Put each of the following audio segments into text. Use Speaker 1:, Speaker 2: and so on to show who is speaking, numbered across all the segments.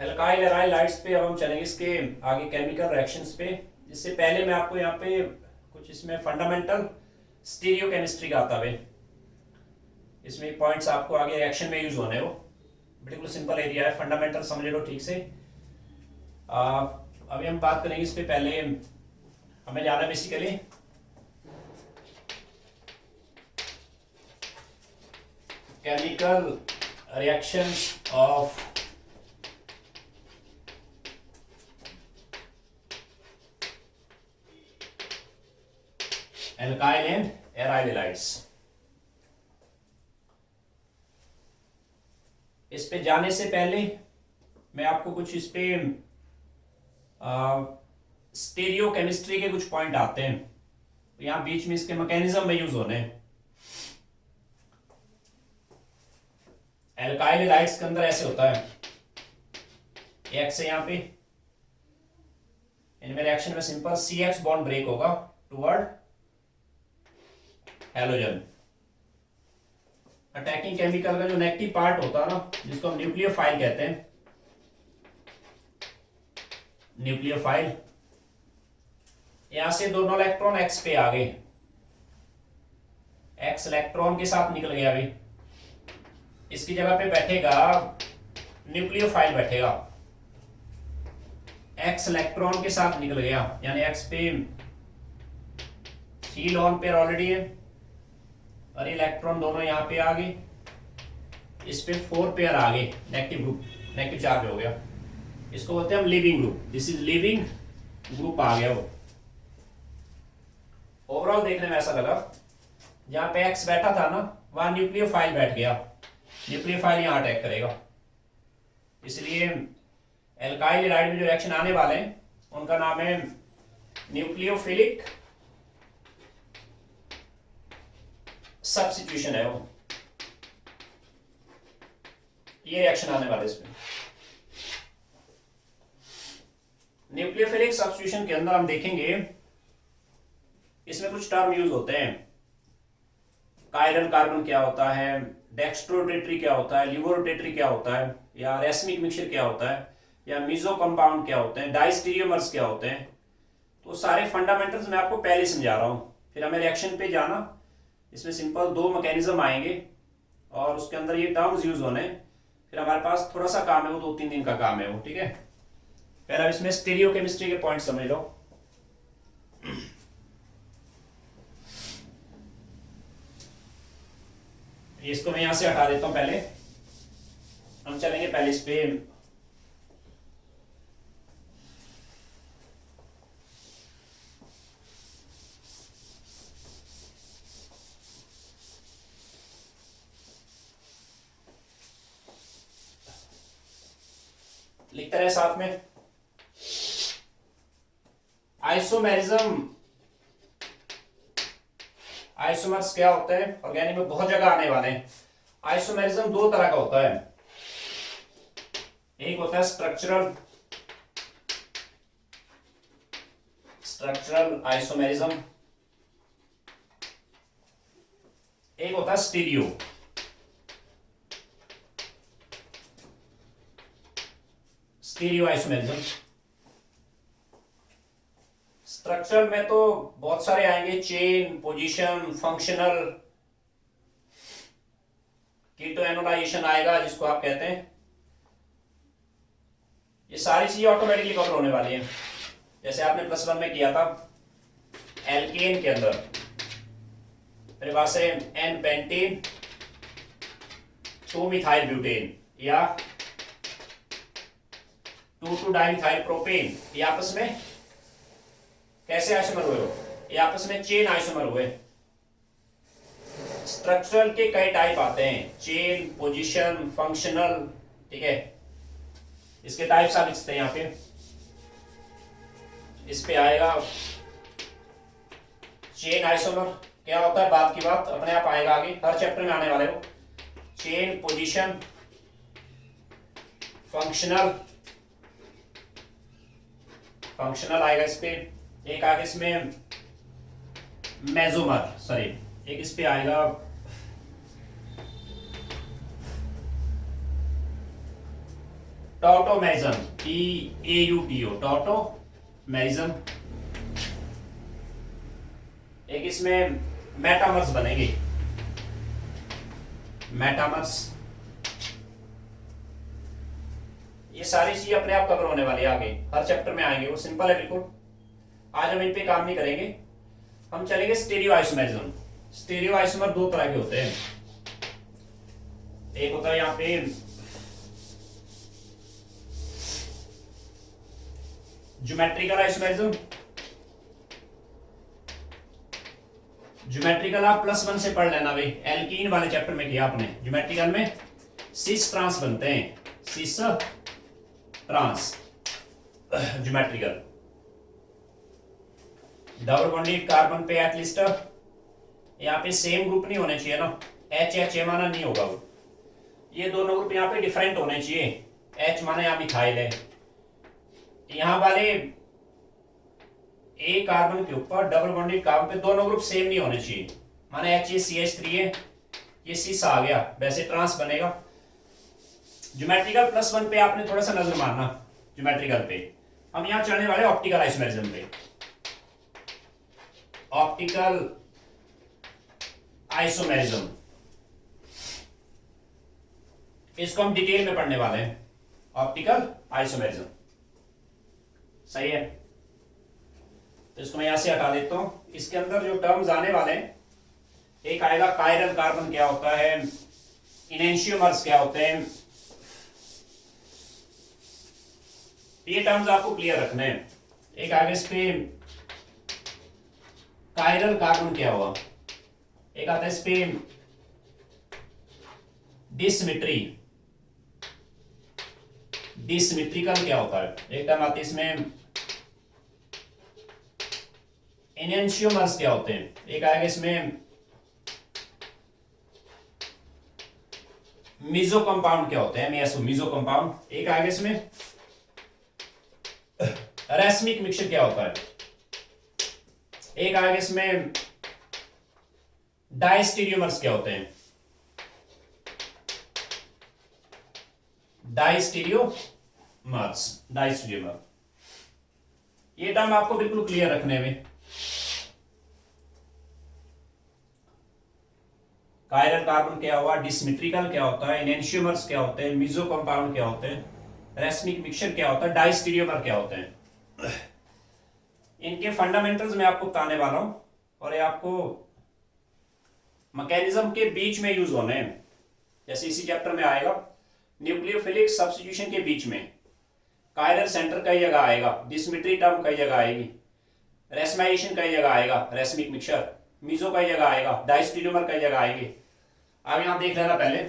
Speaker 1: Alkyl aryl lights पे अब हम चलेंगे इसके आगे केमिकल रिएक्शंस पे। इससे पहले मैं आपको यहाँ पे कुछ इसमें फंडामेंटल स्टीरियो केमिस्ट्री का आता है। इसमें पॉइंट्स आपको आगे रिएक्शन में यूज होने हो। बिल्कुल सिंपल एरिया है, फंडामेंटल समझ लो ठीक से। अभी हम बात करेंगे इस पे। पहले हमें जाना basically chemical reactions of alkyl and aryl halides. इस पे जाने से पहले मैं आपको कुछ इस पे स्टीरियो केमिस्ट्री के कुछ पॉइंट आते हैं, तो यहां बीच में इसके मैकेनिज्म में यूज होने हैं। एल्काइल हैलाइड्स के अंदर ऐसे होता है, एक से यहां पे इनमें रिएक्शन में सिंपल CH बॉन्ड ब्रेक होगा टुवर्ड हैलोजन। अटैकिंग केमिकल का जो नेगेटिव पार्ट होता है ना, जिसको हम न्यूक्लियोफाइल कहते हैं, न्यूक्लियोफाइल, यहां से दोनों इलेक्ट्रॉन X पे आ गए, X इलेक्ट्रॉन के साथ निकल गया। अभी इसकी जगह पे बैठेगा न्यूक्लियोफाइल, बैठेगा X इलेक्ट्रॉन के साथ निकल गया, यानी X पे 3 लोन पेयर ऑलरेडी है और इलेक्ट्रॉन दोनों यहां पे आ गए। इस पे 4 पेयर आ गए, नेगेटिव ग्रुप, नेगेटिव चार्ज हो गया। इसको बोलते हैं हम living group. This is living group आ गया। वो ओवरऑल देखने में ऐसा लगा, जहां पे X बैठा था ना, वहां न्यूक्लियोफाइल बैठ गया। न्यूक्लियोफाइल यहां अटैक करेगा। इसलिए एल्काइल हैलाइड में जो रिएक्शन आने वाले हैं उनका नाम है न्यूक्लियोफिलिक सब्स्टिट्यूशन है। वो ये रिएक्शन आने वाले इसमें। न्यूक्लियोफिलिक सब्स्टिट्यूशन के अंदर हम देखेंगे इसमें कुछ टर्म यूज होते हैं। कायरल कार्बन क्या होता है, डेक्स्ट्रोरोटेटरी क्या होता है, लिवोरोटेटरी क्या होता है, या रेसमिक मिक्सचर क्या होता है, या मीजो कंपाउंड क्या होते हैं, डाइस्टीरियोमर्स क्या होते हैं। तो सारे फंडामेंटल्स मैं आपको पहले समझा रहा हूं, फिर हमें रिएक्शन पे जाना। इसमें सिंपल 2 मैकेनिज्म आएंगे और उसके अंदर ये टर्म्स यूज होने। फिर हमारे पास थोड़ा सा काम है, वो 2-3 दिन का काम है वो, ठीक है। पहले इसमें स्टीरियो केमिस्ट्री के पॉइंट समझ लो। इसको मैं यहां से हटा देता हूं। पहले हम चलेंगे पहले इस पे लिखते रहे साथ में। आइसोमेरिज्म, आइसोमर्स क्या होते हैं, ऑर्गेनिक में बहुत जगह आने वाले हैं। आइसोमेरिज्म 2 तरह का होता है। एक होता है स्ट्रक्चरल, स्ट्रक्चरल आइसोमेरिज्म। एक होता है स्टीरियो। Stereo isomerism. स्ट्रक्चरल में तो बहुत सारे आएंगे, चेन, पोजीशन, फंक्शनल, कीटो एनोलाइजेशन आएगा जिसको आप कहते हैं। ये सारी चीजें ऑटोमेटिकली कवर होने वाली हैं। जैसे आपने +1 में किया था एल्केन के अंदर, मेरे पास है N पेंटेन 2 मिथाइल ब्यूटेन या 2 डाइमिथाइल प्रोपेन। ये आपस में कैसे आइसोमर हुए हो, ये आपस में चेन आइसोमर हुए। स्ट्रक्चरल के कई टाइप आते हैं, चेन, पोजीशन, फंक्शनल, ठीक है। इसके टाइप्स आप लिखते हैं यहां पे। इस पे आएगा चेन आइसोमर क्या होता है, बात की बात अपने आप आएगा आगे, हर चैप्टर में आने वाले हो। चेन, पोजीशन, फंक्शनल, फंक्शनल आएगा इस पे। एक आगे इसमें मेसोमर, सॉरी, एक इस पे आएगा टॉटोमेरिज्म, TAUTO, टॉटोमेरिज्म। एक इसमें मेटामर्स बनेंगे, मेटामर्स। ये सारी चीजें अपने आप कवर होने वाली है, आगे हर चैप्टर में आएंगे, वो सिंपल है बिल्कुल। आज हम इन पे काम नहीं करेंगे, हम चलेंगे स्टीरियो आइसोमेरिज्म। स्टीरियो आइसोमर दो तरह के होते हैं, एक होता है यहाँ पे ज्योमेट्रिकल आइसोमेरिज्म। ज्योमेट्रिकल आप +1 से पढ़ लेना भाई, एल्कीन वाले चैप्टर में किया आपने। ज्योमेट्रिकल में सिस ट्रांस बनते हैं, cis trans geometrical. Double bonded carbon पे एटलीस्ट यहाँ पे सेम ग्रुप नहीं होने चाहिए ना, HH माना नहीं होगा वो, ये दोनों ग्रुप यहाँ पे डिफरेंट होने चाहिए। H माना यहाँ मिथाइल है, यहाँ वाले ए कार्बन के ऊपर डबल बॉन्डेड कार्बन पे दोनों ग्रुप सेम नहीं होने चाहिए, माना HCH3 है, ये सिस आ गया, वैसे ट्रांस बनेगा। ज्योमेट्रिकल +1 पे आपने थोड़ा सा नजर मारना, ज्योमेट्रिकल पे। हम यहाँ चलने वाले ऑप्टिकल आइसोमेरिज्म पे। ऑप्टिकल आइसोमेरिज्म, इसको हम डिटेल में पढ़ने वाले हैं, ऑप्टिकल आइसोमेरिज्म। सही है, तो इसको मैं यहां से हटा देता हूं। इसके अंदर जो टर्म्स आने वाले हैं, एक आएगा कायरल कार्बन क्या होता है, इनेंशियोमर्स क्या होते हैं, ये टर्म्स आपको क्लियर रखने हैं। एक आगे इस पे कायरल कार्बन क्या हुआ, एक आता है इस पे डिसिमेट्री, डिसिमेट्रिकल क्या होता है, एक टर्म आती है इसमें एनेंशियोमर्स क्या होते हैं, एक आएगा इसमें मीजो कंपाउंड क्या होते हैं, मीजो कंपाउंड। एक आएगा इसमें रेसमिक मिक्सचर क्या होता है, एक आएगा इसमें डाइस्टीरियोमर्स क्या होते हैं, डाइस्टीरियोमर्स, डाइस्टीरियोमर। ये टर्म आपको बिल्कुल क्लियर रखने में। कायरल कार्बन क्या हुआ, डिसिमेट्रिकल क्या होता है, एनेंशियोमर्स क्या होते हैं, मीजो कंपाउंड क्या होते हैं, रेसमिक मिक्सचर क्या होता है, डाइस्टीरियोमर क्या होते हैं। इनके फंडामेंटल्स मैं आपको बताने वाला हूं, और ये आपको मैकेनिज्म के बीच में यूज होने हैं। जैसे इसी चैप्टर में आएगा, न्यूक्लियोफिलिक सब्स्टिट्यूशन के बीच में कायरल सेंटर कई जगह आएगा, डिसिमेट्री टर्म कई जगह आएगी, रेसमाइजेशन कई जगह आएगा, रेसमिक मिक्सचर, मीजो कई जगह आएगा, डाइस्टीरियोमर कई जगह आएंगे। अब यहां देख लेना पहले,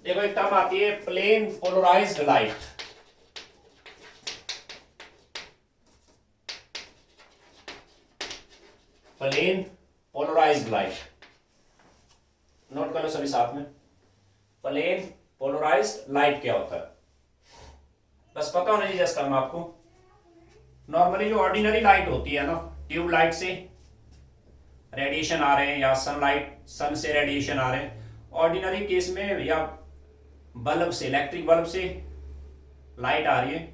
Speaker 1: देखो एक टर्म आती है plane polarised light. Plane polarised light, note कर लो सभी साथ में। प्लेन पोलराइज्ड लाइट क्या होता है, बस पता होना चाहिए जस्ट टर्म आपको। नॉर्मली जो ऑर्डिनरी लाइट होती है ना, ट्यूब लाइट से रेडिएशन आ रहे हैं, या सनलाइट, सन से रेडिएशन आ रहे हैं, ऑर्डिनरी केस में, या बल्ब से, इलेक्ट्रिक बल्ब से लाइट आ रही है।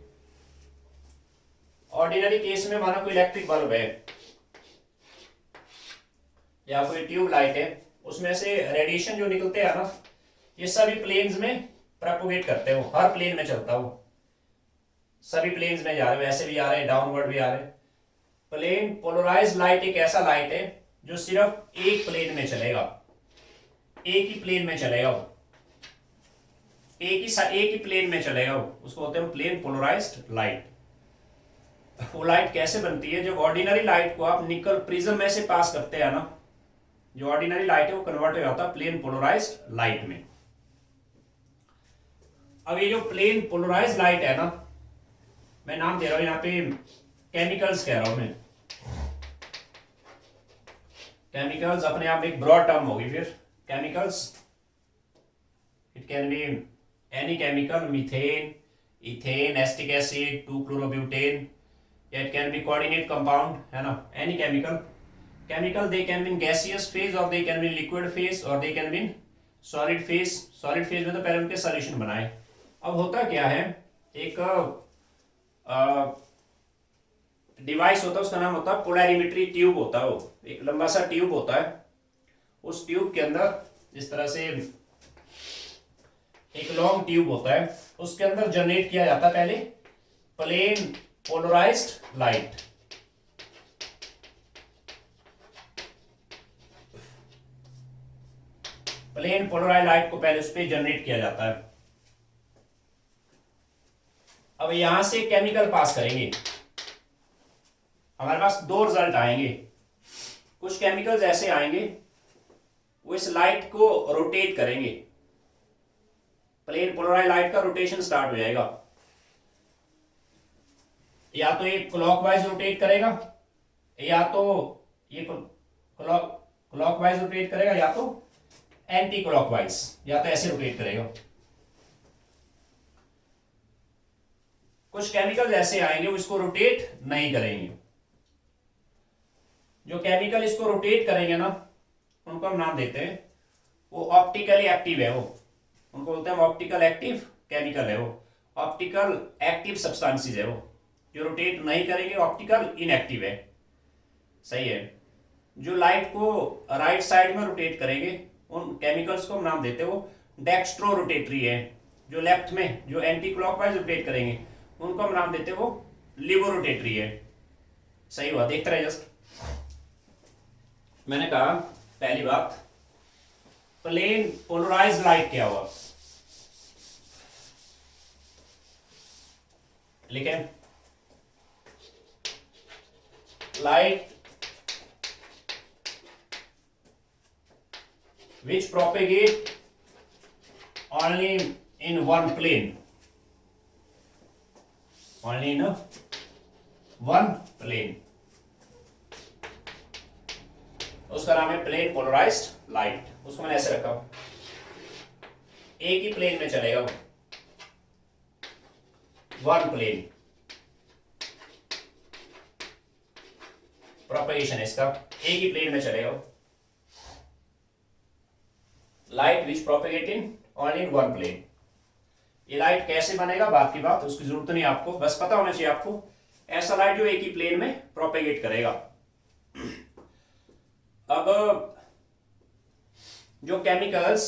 Speaker 1: ऑर्डिनरी केस में माना कोई इलेक्ट्रिक बल्ब है या कोई ट्यूब लाइट है, उसमें से रेडिएशन जो निकलते हैं ना, ये सभी प्लेन्स में प्रोपोगेट करते हैं, वो हर प्लेन में चलता है, वो सभी प्लेन्स में जा रहे हैं, ऐसे भी आ रहे हैं, डाउनवर्ड भी आ रहे हैं। प्लेन पोलराइज्ड लाइट एक ऐसा लाइट है जो सिर्फ एक प्लेन में चलेगा, एक ही प्लेन में चलेगा, वो एक ही प्लेन में चलेगा, वो उसको होते हैं प्लेन पोलराइज्ड लाइट। वो लाइट कैसे बनती है, जब ऑर्डिनरी लाइट को आप निकल प्रिज्म में से पास करते हैं ना, जो ऑर्डिनरी लाइट है वो कन्वर्ट हो जाता है प्लेन पोलराइज्ड लाइट में। अब ये जो प्लेन पोलराइज्ड लाइट है ना, मैं नाम दे रहा हूं यहाँ पे केमिकल्स कह रहा हूं मैं। केमिकल्स अपने आप एक ब्रॉड टर्म होगी, फिर chemicals, it can be any chemical, methane, ethane, acetic acid, 2-chloroब्यूटेन, it can be coordinate compound, है ना, any chemical. Chemical they can be in gaseous phase और they can be in liquid phase और they can be in solid phase. Solid phase में तो पहले उनके solution बनाए। अब होता क्या है, एक डिवाइस होता है, उसका नाम होता है पोलैरिमेट्री ट्यूब होता है। वो एक लंबा सा ट्यूब होता है। उस ट्यूब के अंदर इस तरह से एक लॉन्ग ट्यूब होता है, उसके अंदर जनरेट किया जाता है पहले plane polarised light. Plane polarised light को पहले उस पर जनरेट किया जाता है। अब यहां से केमिकल पास करेंगे, हमारे पास दो रिजल्ट आएंगे। कुछ केमिकल्स ऐसे आएंगे, वो इस लाइट को रोटेट करेंगे, प्लेन पोलराइज्ड लाइट का रोटेशन स्टार्ट हो जाएगा। या तो ये क्लॉकवाइज रोटेट करेगा, या तो ये क्लॉकवाइज रोटेट करेगा, या तो एंटी क्लॉकवाइज, या तो ऐसे रोटेट करेगा। कुछ केमिकल ऐसे आएंगे वो इसको रोटेट नहीं करेंगे। जो केमिकल इसको रोटेट करेंगे ना, उनको हम नाम देते हैं, वो ऑप्टिकली एक्टिव है। वो उनको बोलते हैं ऑप्टिकल एक्टिव केमिकल है। वो ऑप्टिकल एक्टिव सब्सटेंसेस है। वो जो रोटेट नहीं करेंगे ऑप्टिकल इनएक्टिव है। सही है। जो लाइट को राइट साइड में रोटेट करेंगे उन केमिकल्स को हम नाम देते हैं वो डेक्स्ट्रो रोटेटरी है। जो लेफ्ट में जो एंटी क्लॉकवाइज रोटेट करेंगे उनको हम नाम देते हैं वो लिबो रोटेटरी है। सही हुआ, देखते रहे जस्ट। मैंने कहा पहली बात, प्लेन पोलराइज्ड लाइट क्या हुआ, लिखे light which propagate only in one plane, only in one plane, उसका नाम है प्लेन पोलराइज्ड लाइट। उसको मैंने ऐसे रखा, एक ही प्लेन में चलेगा वो, वन प्लेन प्रोपेगेशन है इसका, एक ही प्लेन में चलेगा वो। Light which propagate in only in one plane. ये लाइट कैसे बनेगा बात की बात, उसकी जरूरत नहीं आपको, बस पता होना चाहिए आपको ऐसा लाइट जो एक ही प्लेन में प्रोपेगेट करेगा। अब जो केमिकल्स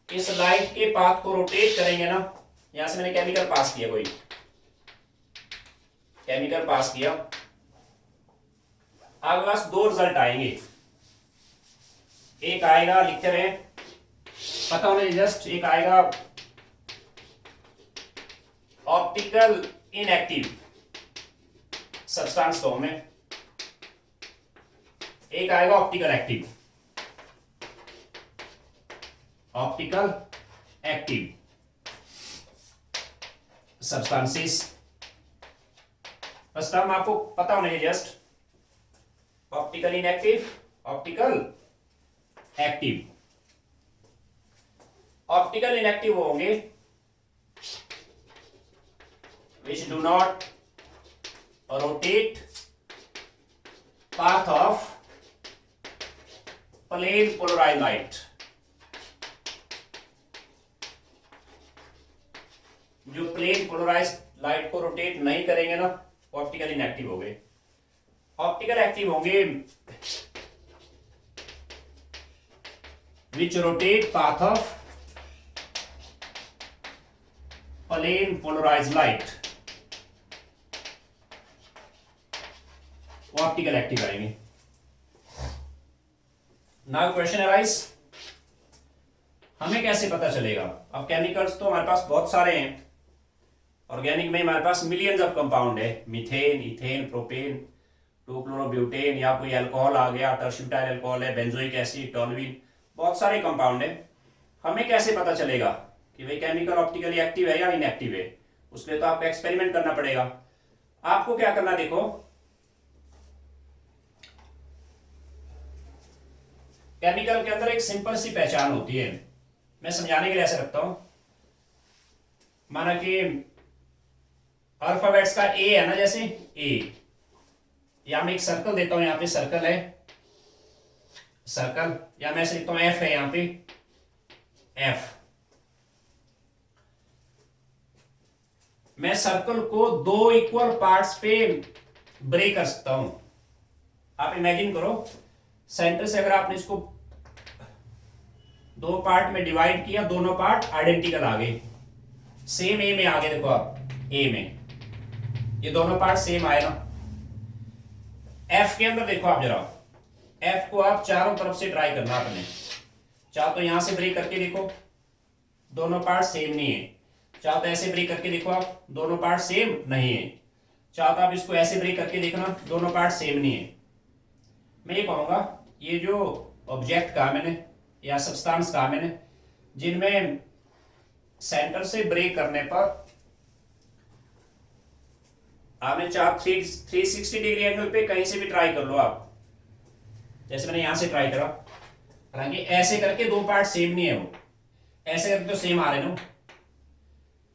Speaker 1: इस लाइट के पाथ को रोटेट करेंगे ना, यहां से मैंने केमिकल पास किया, कोई केमिकल पास किया, आपके पास दो रिजल्ट आएंगे। एक आएगा, लिखते रहे, पता होना जस्ट, एक आएगा ऑप्टिकल इनएक्टिव सब्सटेंस फॉर्म में, एक आएगा optical active, optical active substances. First term आपको पता होना चाहिए just, optical inactive, optical active. Optical inactive होंगे which do not rotate path of plane polarized light। जो प्लेन पोलराइज्ड लाइट को रोटेट नहीं करेंगे ना, ऑप्टिकल इनएक्टिव हो गए। ऑप्टिकल एक्टिव होंगे which rotate path of plane polarized light, वो ऑप्टिकल एक्टिव आएंगे। नाउ क्वेश्चन अराइज, हमें कैसे पता चलेगा? अब केमिकल्स तो हमारे पास बहुत सारे हैं, ऑर्गेनिक में हमारे पास मिलियंस ऑफ कंपाउंड है, मीथेन, इथेन, प्रोपेन, 2-क्लोरोब्यूटेन, या कोई अल्कोहल आ गया, टर्शियोटाइल अल्कोहल है, बेंजोइक एसिड, टोल्यूइन, बहुत सारे कंपाउंड है। हमें कैसे पता चलेगा कि भाई केमिकल ऑप्टिकली एक्टिव है या इनएक्टिव है? उसके लिए तो आपको एक्सपेरिमेंट करना पड़ेगा। आपको क्या करना, देखो केमिकल के अंदर एक सिंपल सी पहचान होती है, मैं समझाने के लिए ऐसे रखता हूं। माना कि अल्फाबेट्स का ए है ना, जैसे ए, या मैं एक सर्कल देता हूं, यहां पे सर्कल है, सर्कल, या मैं ऐसे लिखता हूं एफ है यहां पे, एफ। मैं सर्कल को दो इक्वल पार्ट्स पे ब्रेक कर सकता हूं। आप इमेजिन करो, सेंटर से अगर आपने इसको दो पार्ट में डिवाइड किया, दोनों पार्ट आइडेंटिकल आ गए, सेम ए में आ गए। देखो आप, ए में ये दोनों पार्ट सेम आए ना। एफ के अंदर देखो आप जरा, एफ को आप चारों तरफ से ट्राई करना आपने, चाहो तो यहां से ब्रेक करके देखो, दोनों पार्ट सेम नहीं है। चाहो तो ऐसे ब्रेक करके देखो आप, दोनों पार्ट सेम नहीं है। चाहो तो आप इसको ऐसे ब्रेक करके देखना, दोनों पार्ट सेम नहीं है। मैं ये कहूंगा, ये जो ऑब्जेक्ट कहा मैंने या सब्सटेंस कहा मैंने, जिनमें सेंटर से ब्रेक करने पर आपने चाहे 360 डिग्री एंगल पे कहीं से भी ट्राई कर लो आप, जैसे मैंने यहां से ट्राई करा, हालांकि ऐसे करके दो पार्ट सेम नहीं है, वो ऐसे करके तो सेम आ रहे हो,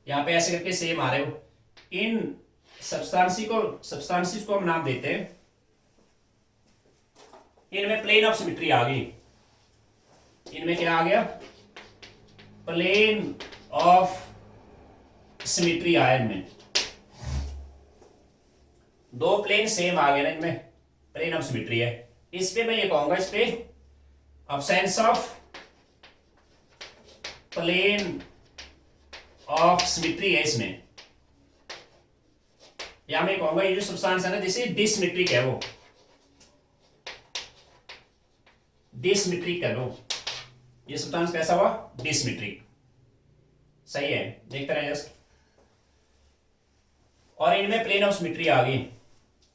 Speaker 1: यहां पे ऐसे करके सेम आ रहे हो। इन सब्सटेंसेस को हम नाम देते हैं, इनमें प्लेन ऑफ सिमेट्री आ गई। इनमें क्या आ गया? प्लेन ऑफ सिमेट्री आया इनमें, दो प्लेन सेम आ गए ना इनमें, प्लेन ऑफ सिमेट्री है। इस पे मैं ये कहूंगा, इस पे absence of plane of symmetry है इसमें, या मैं कहूंगा ये जो सब्सटेंस है ना, जैसे डिससिमेट्रिक है, वो डिससिमेट्रिक है। लो, ये सब्सटेंस कैसा हुआ? डिससिमेट्रिक। सही है, देखते रहे जस्ट। और इनमें प्लेन ऑफ सिमेट्री आ गई,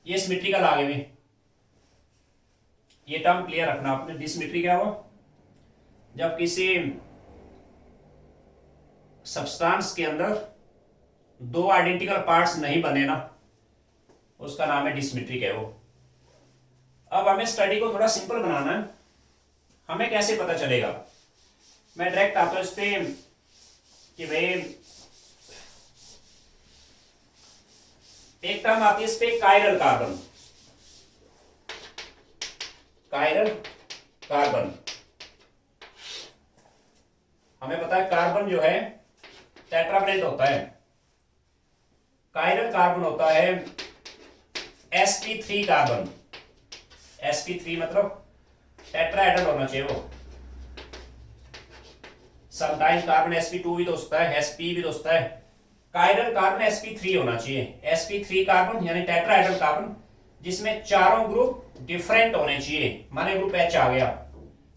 Speaker 1: ये सिमेट्रिकल आ गए। ये टर्म क्लियर रखना आपने। डिससिमेट्री क्या हुआ? जब किसी सब्सटेंस के अंदर दो आइडेंटिकल पार्ट्स नहीं बने ना, उसका नाम है डिससिमेट्रिक है वो। अब हमें स्टडी को थोड़ा सिंपल बनाना है। हमें कैसे पता चलेगा? मैं डायरेक्ट आता हूं इस पे कि भाई एक टर्म आती है इस पे, कायरल कार्बन। कायरल कार्बन, हमें पता है कार्बन जो है टेट्रावलेंट होता है। कायरल कार्बन होता है sp3 कार्बन। sp3 मतलब टेट्राहेड्रल होना चाहिए वो। समटाइम कार्बन sp2 भी दोस्ता है, sp भी दोस्ता है। कायरल कार्बन sp3 होना चाहिए। sp3 कार्बन यानी टेट्राहेड्रल कार्बन, जिसमें चारों ग्रुप डिफरेंट होने चाहिए। माने ग्रुप H आ गया,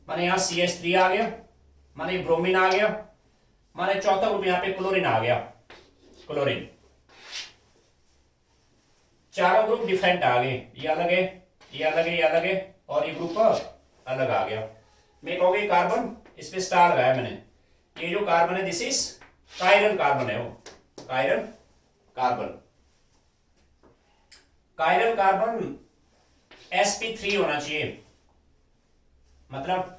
Speaker 1: माने यहाँ CH3 आ गया, माने ब्रोमीन आ गया, माने चौथा ग्रुप यहाँ पे क्लोरीन आ गया, क्लोरीन। चारों ग्रुप डिफरेंट आ गए, ये अलग है, ये अलग है, ये अलग है, और ये ग्रुप अलग आ गया। मैं कहूँगी कार्बन, इस पे स्टार लगाया मैंने। ये जो कार्बन है, दिस इज कायरल कार्बन है वो, chiral carbon. Chiral carbon sp3 होना चाहिए। मतलब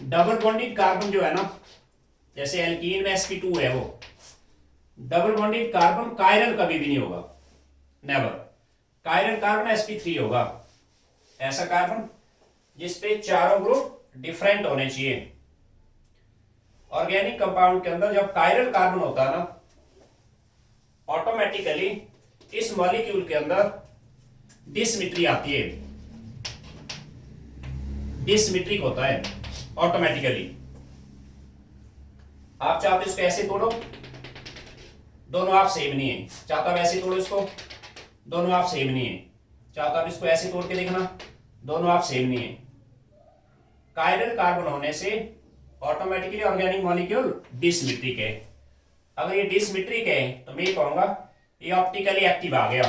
Speaker 1: डबल बॉन्डेड कार्बन जो है ना, जैसे एल्कीन में sp2 है, वो डबल बॉन्डेड कार्बन कायरल कभी भी नहीं होगा, नेवर। कायरल कार्बन sp3 होगा, ऐसा कार्बन जिसपे चारों ग्रुप डिफरेंट होने चाहिए। ऑर्गेनिक कंपाउंड के अंदर जब कायरल कार्बन होता है ना, ऑटोमेटिकली इस मॉलिक्यूल के अंदर डिससिमेट्री आती है, डिससिमेट्रिक होता है ऑटोमेटिकली। आप चाहते हो इसको ऐसे तोड़ो, दोनों आप सेम नहीं है। चाहता आप ऐसे तोड़ो इसको, दोनों आप सेम नहीं है। चाहता आप इसको ऐसे तोड़ के देखना, दोनों आप सेम नहीं है। कायरल कार्बन होने से ऑटोमेटिकली ऑर्गेनिक मॉलिक्यूल डिससिमेट्रिक है। अगर ये डिससिमेट्रिक है तो मैं कहूंगा ये ऑप्टिकली एक्टिव आ गया,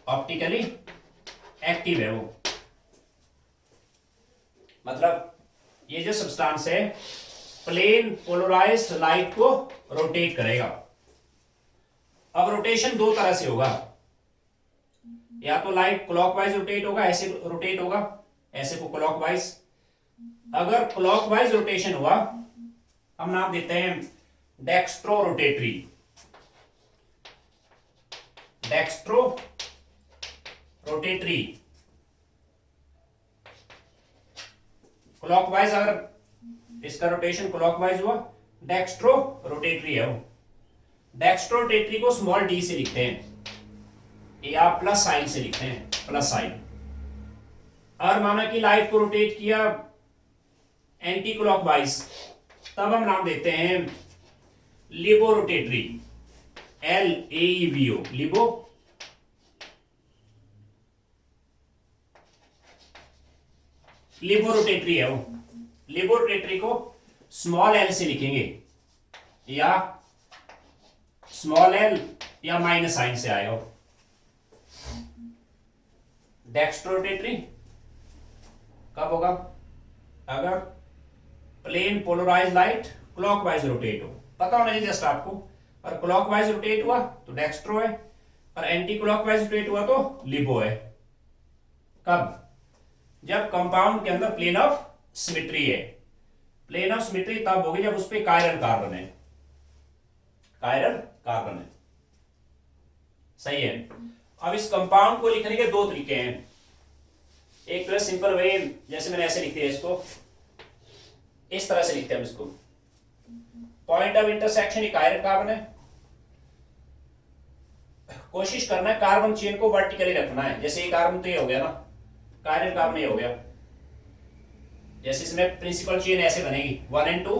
Speaker 1: ऑप्टिकली एक्टिव है वो। मतलब ये जो सब्सटेंस है प्लेन पोलराइज्ड लाइट को रोटेट करेगा। अब रोटेशन दो तरह से होगा, या तो लाइट क्लॉकवाइज रोटेट होगा, ऐसे रोटेट होगा, ऐसे को क्लॉकवाइज। अगर क्लॉकवाइज रोटेशन हुआ, हम नाम देते हैं dextro rotatory, dextro rotatory, clockwise अगर इसका रोटेशन क्लॉकवाइज हुआ, डेक्स्ट्रो रोटेटरी है वो। डेक्स्ट्रो रोटेटरी को स्मॉल डी से लिखते हैं या प्लस साइन से लिखते हैं, प्लस साइन। और माना कि लाइट को रोटेट किया एंटी क्लॉकवाइज, तब हम नाम देते हैं लिबो रोटेटरी, LAEVO, लिबो। लिबो रोटेटरी है वो। लिबो रोटेटरी को स्मॉल एल से लिखेंगे या स्मॉल एल या माइनस साइन से आएगा। डेक्स्ट्रो रोटेटरी कब होगा? अगर plane polarise light clockwise rotate हो, पता होना चाहिए जस्ट आपको। और क्लॉकवाइज रोटेट हुआ तो डेक्स्ट्रो है, और एंटी क्लॉकवाइज रोटेट हुआ तो लिबो है। कब? जब कंपाउंड के अंदर प्लेन ऑफ सिमेट्री है। प्लेन ऑफ सिमेट्री तब होगी जब उस पर कायरल कार्बन है, कायरल कार्बन है। सही है। अब इस कंपाउंड को लिखने के दो तरीके हैं। एक तो है सिंपल वे, जैसे मैंने ऐसे लिख दिया इसको, इस तरह से लिखते हैं हम इसको। पॉइंट ऑफ इंटरसेक्शन एक कायरल कार्बन है। कोशिश करना है कार्बन चेन को वर्टिकली रखना है। जैसे ये कार्बन तो ये हो गया ना, कायरल कार्बन ये हो गया। जैसे इसमें प्रिंसिपल चेन ऐसे बनेगी 1 and 2,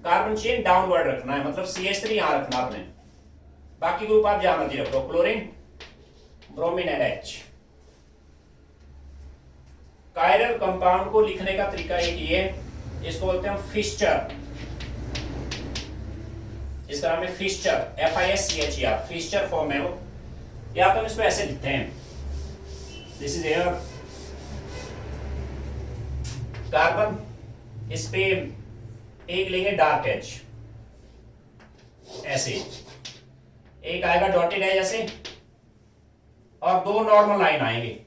Speaker 1: कार्बन चेन डाउनवर्ड रखना है, मतलब CH3 यहां रखना आपने। बाकी ग्रुप आप जहां मर्जी रखो, chlorine, bromine and H। Chiral compound को लिखने का तरीका एक ये है, इसको बोलते हैं फिस्चर। इसका नाम है फिस्चर, FISCHER, फिस्चर फॉर्म है वो। या तो हम इसको ऐसे लिखते हैं, दिस इज एयर, कार्बन, इस पे एक लेंगे डार्क एज, ऐसे एक आएगा डॉटेड एज ऐसे, और दो नॉर्मल लाइन आएंगे।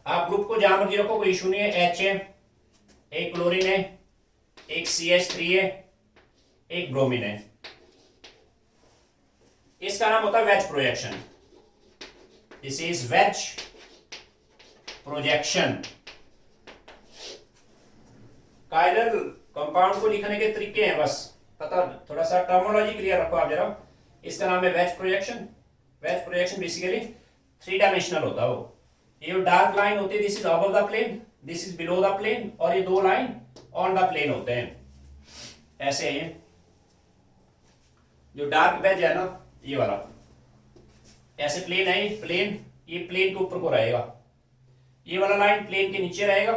Speaker 1: आप ग्रुप को जहां मर्जी रखो, कोई इशू नहीं है। H है, एक क्लोरीन है, एक CH3 है, एक ब्रोमीन है। इसका नाम होता है wedge projection. This is wedge projection. Chiral compound को लिखने के तरीके हैं, बस पता, थोड़ा सा टर्मिनोलॉजी क्लियर रखो आप जरा। इसका नाम है wedge projection. Wedge projection basically 3 dimensional होता है वो। ये डार्क लाइन होती है, this is above the plane, this is below the plane, और ये दो लाइन ऑन द प्लेन होते हैं। ऐसे है जो डार्क वेज है ना, ये वाला ऐसे प्लेन है, प्लेन, ये प्लेन के ऊपर को रहेगा, ये वाला लाइन प्लेन के नीचे रहेगा,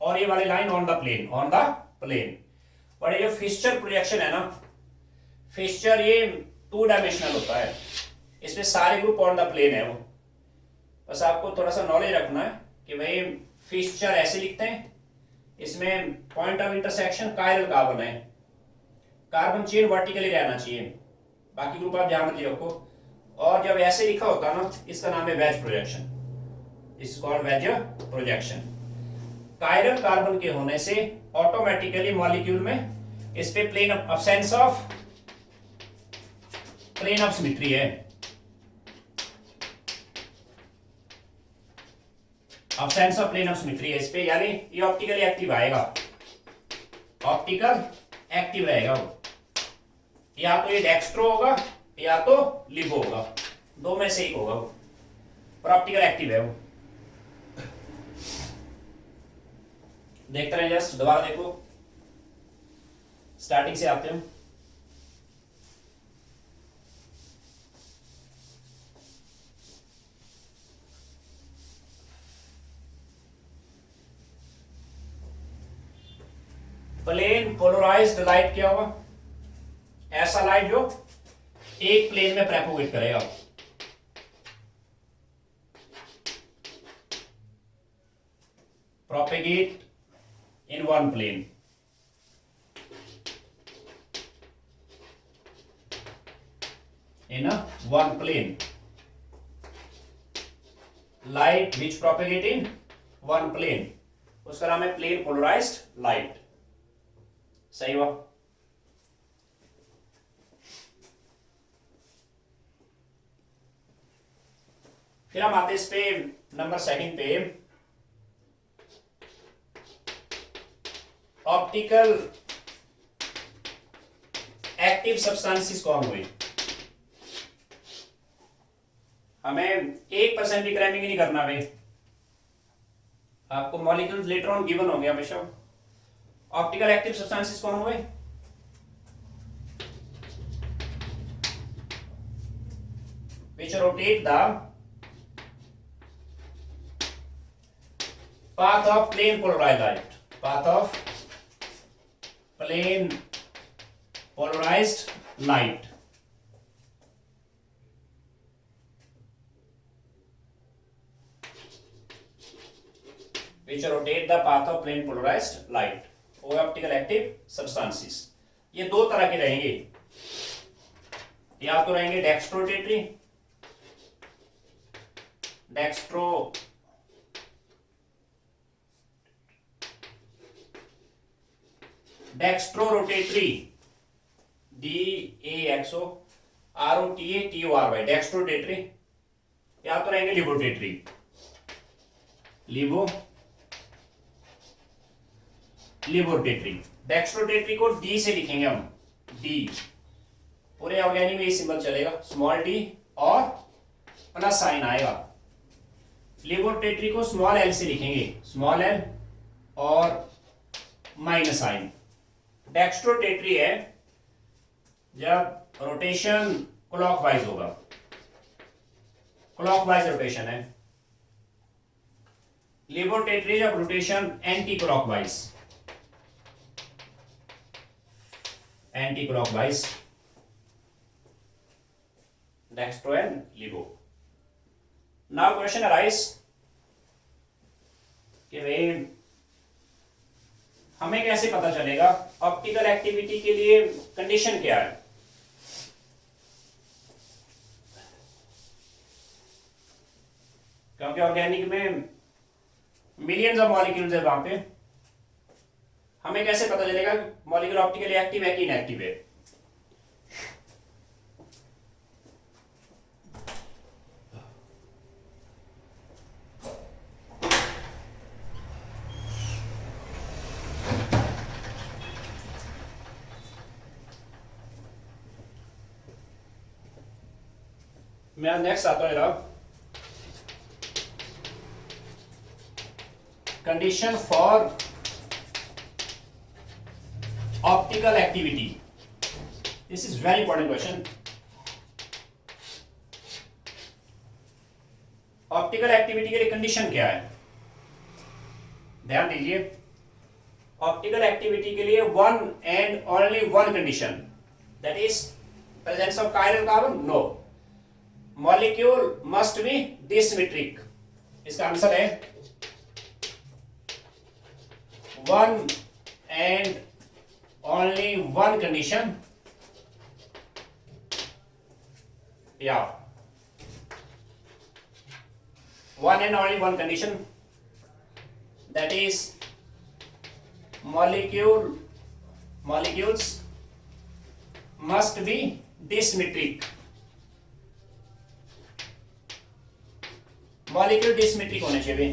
Speaker 1: और ये वाली line on the plane, on the plane. और ये जो फिस्चर प्रोजेक्शन है ना, फिस्चर ये 2 डायमेंशनल होता है। इसमें सारे ग्रुप ऑन द प्लेन है वो। बस आपको थोड़ा सा नॉलेज रखना है कि भाई फिस्चर ऐसे लिखते हैं, इसमें point of intersection chiral carbon है, कार्बन चेन वर्टिकली रहना चाहिए, बाकी ग्रुप आप जहां मर्जी रखो। और जब ऐसे लिखा होता है ना, इसका नाम है wedge projection, is called wedge projection. Chiral carbon के होने से ऑटोमेटिकली मॉलिक्यूल में इस पे plane absence of plane of symmetry है, absence of plane of symmetry है इस पे, यानी ये ऑप्टिकली एक्टिव आएगा, ऑप्टिकल एक्टिव रहेगा वो। या तो ये डेक्स्ट्रो होगा या तो लिबो होगा, दो में से एक होगा वो, पर ऑप्टिकल एक्टिव है वो। देखते रहे, जस्ट दोबारा देखो, स्टार्टिंग से आते हैं। प्लेन पोलराइज्ड लाइट क्या होगा? ऐसा लाइट जो एक प्लेन में प्रोपोगेट करेगा। Propagate in one plane, in a one plane, light which propagate in one plane, उसका नाम है प्लेन पोलराइज्ड लाइट। सही हुआ। फिर हम आते इस पे नंबर सेकंड पे, ऑप्टिकल एक्टिव सब्सटेंसेस कौन हुई। हमें 1% भी क्रैमिंग नहीं करना भाई, आपको मॉलिक्यूल्स लेटर ऑन गिवन होंगे हमेशा। ऑप्टिकल एक्टिव सब्सटेंसेस कौन हुए, which rotate the path of plane polarized light, path of plane polarized light, which rotate the path of plane polarized light, वो ऑप्टिकल एक्टिव सब्सटेंसेस। ये दो तरह के रहेंगे, या तो रहेंगे डेक्स्ट्रोरोटेटरी, डेक्स्ट्रोरोटेटरी, DEXOROTATORY, डेक्स्ट्रोरोटेटरी, या तो रहेंगे लिबोरोटेटरी, लिबोरोटेटरी। डेक्स्ट्रोरोटेटरी को डी से लिखेंगे हम, डी, पूरे ऑर्गेनिक में ये सिंबल चलेगा, स्मॉल डी और प्लस साइन आएगा। लिबोरोटेटरी को स्मॉल एल से लिखेंगे, स्मॉल एल और माइनस साइन। डेक्स्ट्रोरोटेटरी है जब रोटेशन क्लॉकवाइज होगा, क्लॉकवाइज रोटेशन है। लिबोरोटेटरी जब rotation anti clockwise, anti clockwise, dextro and लिबो। नाउ क्वेश्चन अराइज कि भाई हमें कैसे पता चलेगा ऑप्टिकल एक्टिविटी के लिए कंडीशन क्या है। क्योंकि ऑर्गेनिक में मिलियंस ऑफ मॉलिक्यूल्स है, वहां पे हमें कैसे पता चलेगा मॉलिक्यूल ऑप्टिकली एक्टिव है कि इनएक्टिव है। मैं नेक्स्ट आता हूं जनाब, condition for optical activity. This is very important question. Optical activity के लिए कंडीशन क्या है, ध्यान दीजिए। ऑप्टिकल एक्टिविटी के लिए one and only one condition, that is presence of chiral carbon, no, molecule must be dissymmetric. इसका आंसर है वन एंड only one condition, one and only one condition, that is molecules must be dismetric, molecule dissymmetric होने चाहिए।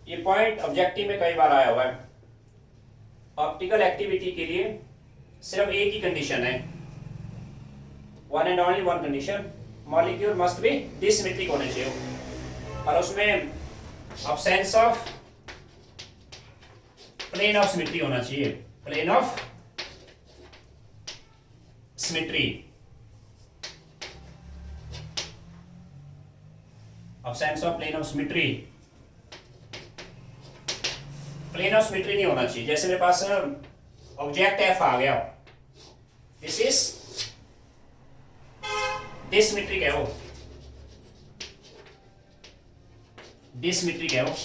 Speaker 1: ये point objective में कई बार आया हुआ है। ऑप्टिकल एक्टिविटी के लिए सिर्फ एक ही कंडीशन है, one and only one condition, molecule must be dissymmetric होने चाहिए, और उसमें absence of plane of symmetry होना चाहिए, plane of symmetry. Absence of plane of symmetry, plane of symmetry नहीं होना चाहिए। जैसे मेरे पास ऑब्जेक्ट एफ आ गया, दिस इज डिसमेट्रिक है, वो डिसमेट्रिक है वो।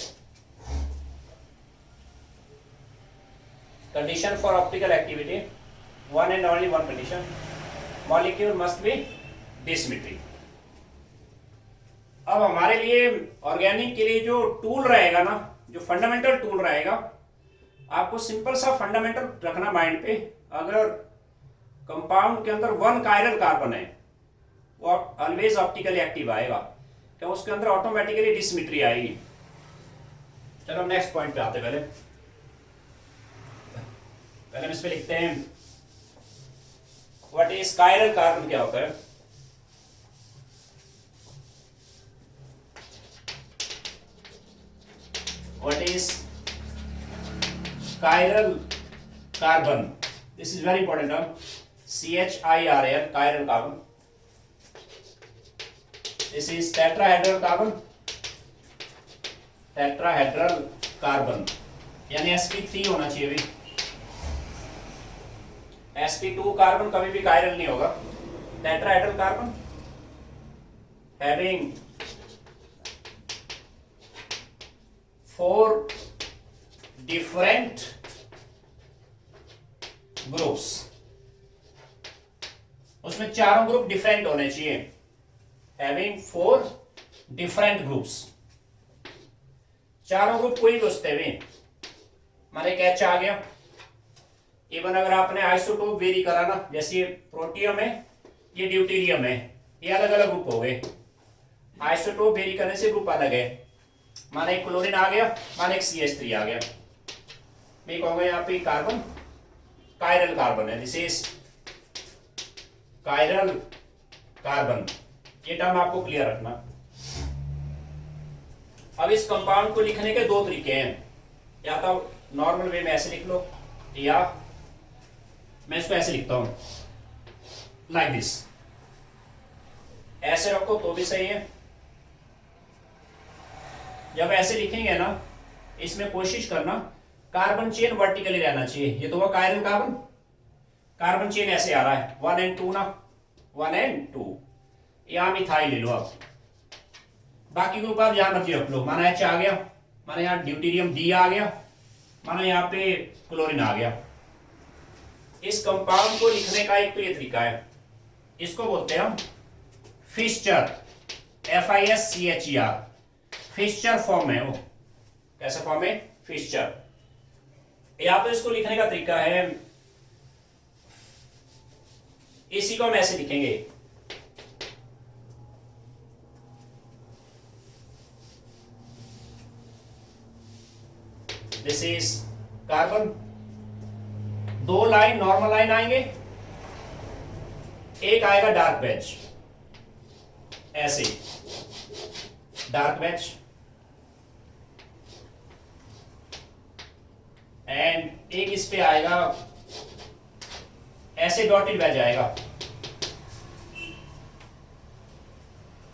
Speaker 1: Condition for optical activity, one and only one condition, molecule must be dissymmetric. अब हमारे लिए ऑर्गेनिक के लिए जो टूल रहेगा ना, जो फंडामेंटल टूल रहेगा, आपको सिंपल सा फंडामेंटल रखना माइंड पे। अगर कंपाउंड के अंदर वन कायरल कार्बन है, वो ऑलवेज ऑप्टिकली एक्टिव आएगा, क्या उसके अंदर ऑटोमेटिकली डिसिमेट्री आएगी। चलो हम नेक्स्ट पॉइंट पे आते हैं। पहले हम इस पे लिखते हैं व्हाट इज कायरल कार्बन, क्या होता है। What is chiral carbon, this is very important term, CHIRL, chiral carbon. This is tetrahedral carbon, tetrahedral carbon, यानी sp3 होना चाहिए भी। sp2 कार्बन कभी भी कायरल नहीं होगा। Tetrahedral carbon having 4 different groups, उसमें चारों ग्रुप डिफरेंट होने चाहिए। हैविंग 4 डिफरेंट ग्रुप्स, चारों ग्रुप कोई भी उसते हुए, माने कैच आ गया। इवन अगर आपने आइसोटोप वेरी करा ना, जैसे ये प्रोटियम है, ये ड्यूटेरियम है, ये अलग अलग ग्रुप हो गए। आइसोटोप वेरी करने से ग्रुप अलग है, माने एक क्लोरीन आ गया, माने एक CH3 आ गया। मैं कहूंगा यहाँ पे कार्बन कायरल कार्बन है, दिस इज कायरल कार्बन। ये टर्म आपको क्लियर रखना। अब इस कंपाउंड को लिखने के 2 तरीके हैं, या तो नॉर्मल वे में ऐसे लिख लो, या मैं इसको ऐसे लिखता हूं लाइक दिस, ऐसे रखो तो भी सही है। जब ऐसे लिखेंगे ना, इसमें कोशिश करना कार्बन चेन वर्टिकली रहना चाहिए। ये तो वो कायरल कार्बन, कार्बन चेन ऐसे आ रहा है 1 and 2 ना, 1 and 2। यहां मिथाइल ले लो आप, बाकी ग्रुप आप जहां मर्जी रख लो। माना H आ गया, माना यहाँ ड्यूटेरियम D आ गया, माना यहाँ पे क्लोरीन आ गया। इस कंपाउंड को लिखने का एक तो ये तरीका है, इसको बोलते हैं हम फिश्चर, FISCHER, फिश्चर फॉर्म है वो। कैसा फॉर्म है? फिश्चर। या तो इसको लिखने का तरीका है, इसी को हम ऐसे लिखेंगे, this is carbon, 2 line normal line आएंगे, एक आएगा डार्क पैच, ऐसे डार्क पैच, एंड एक इस पे आएगा ऐसे डॉटेड बैच आएगा।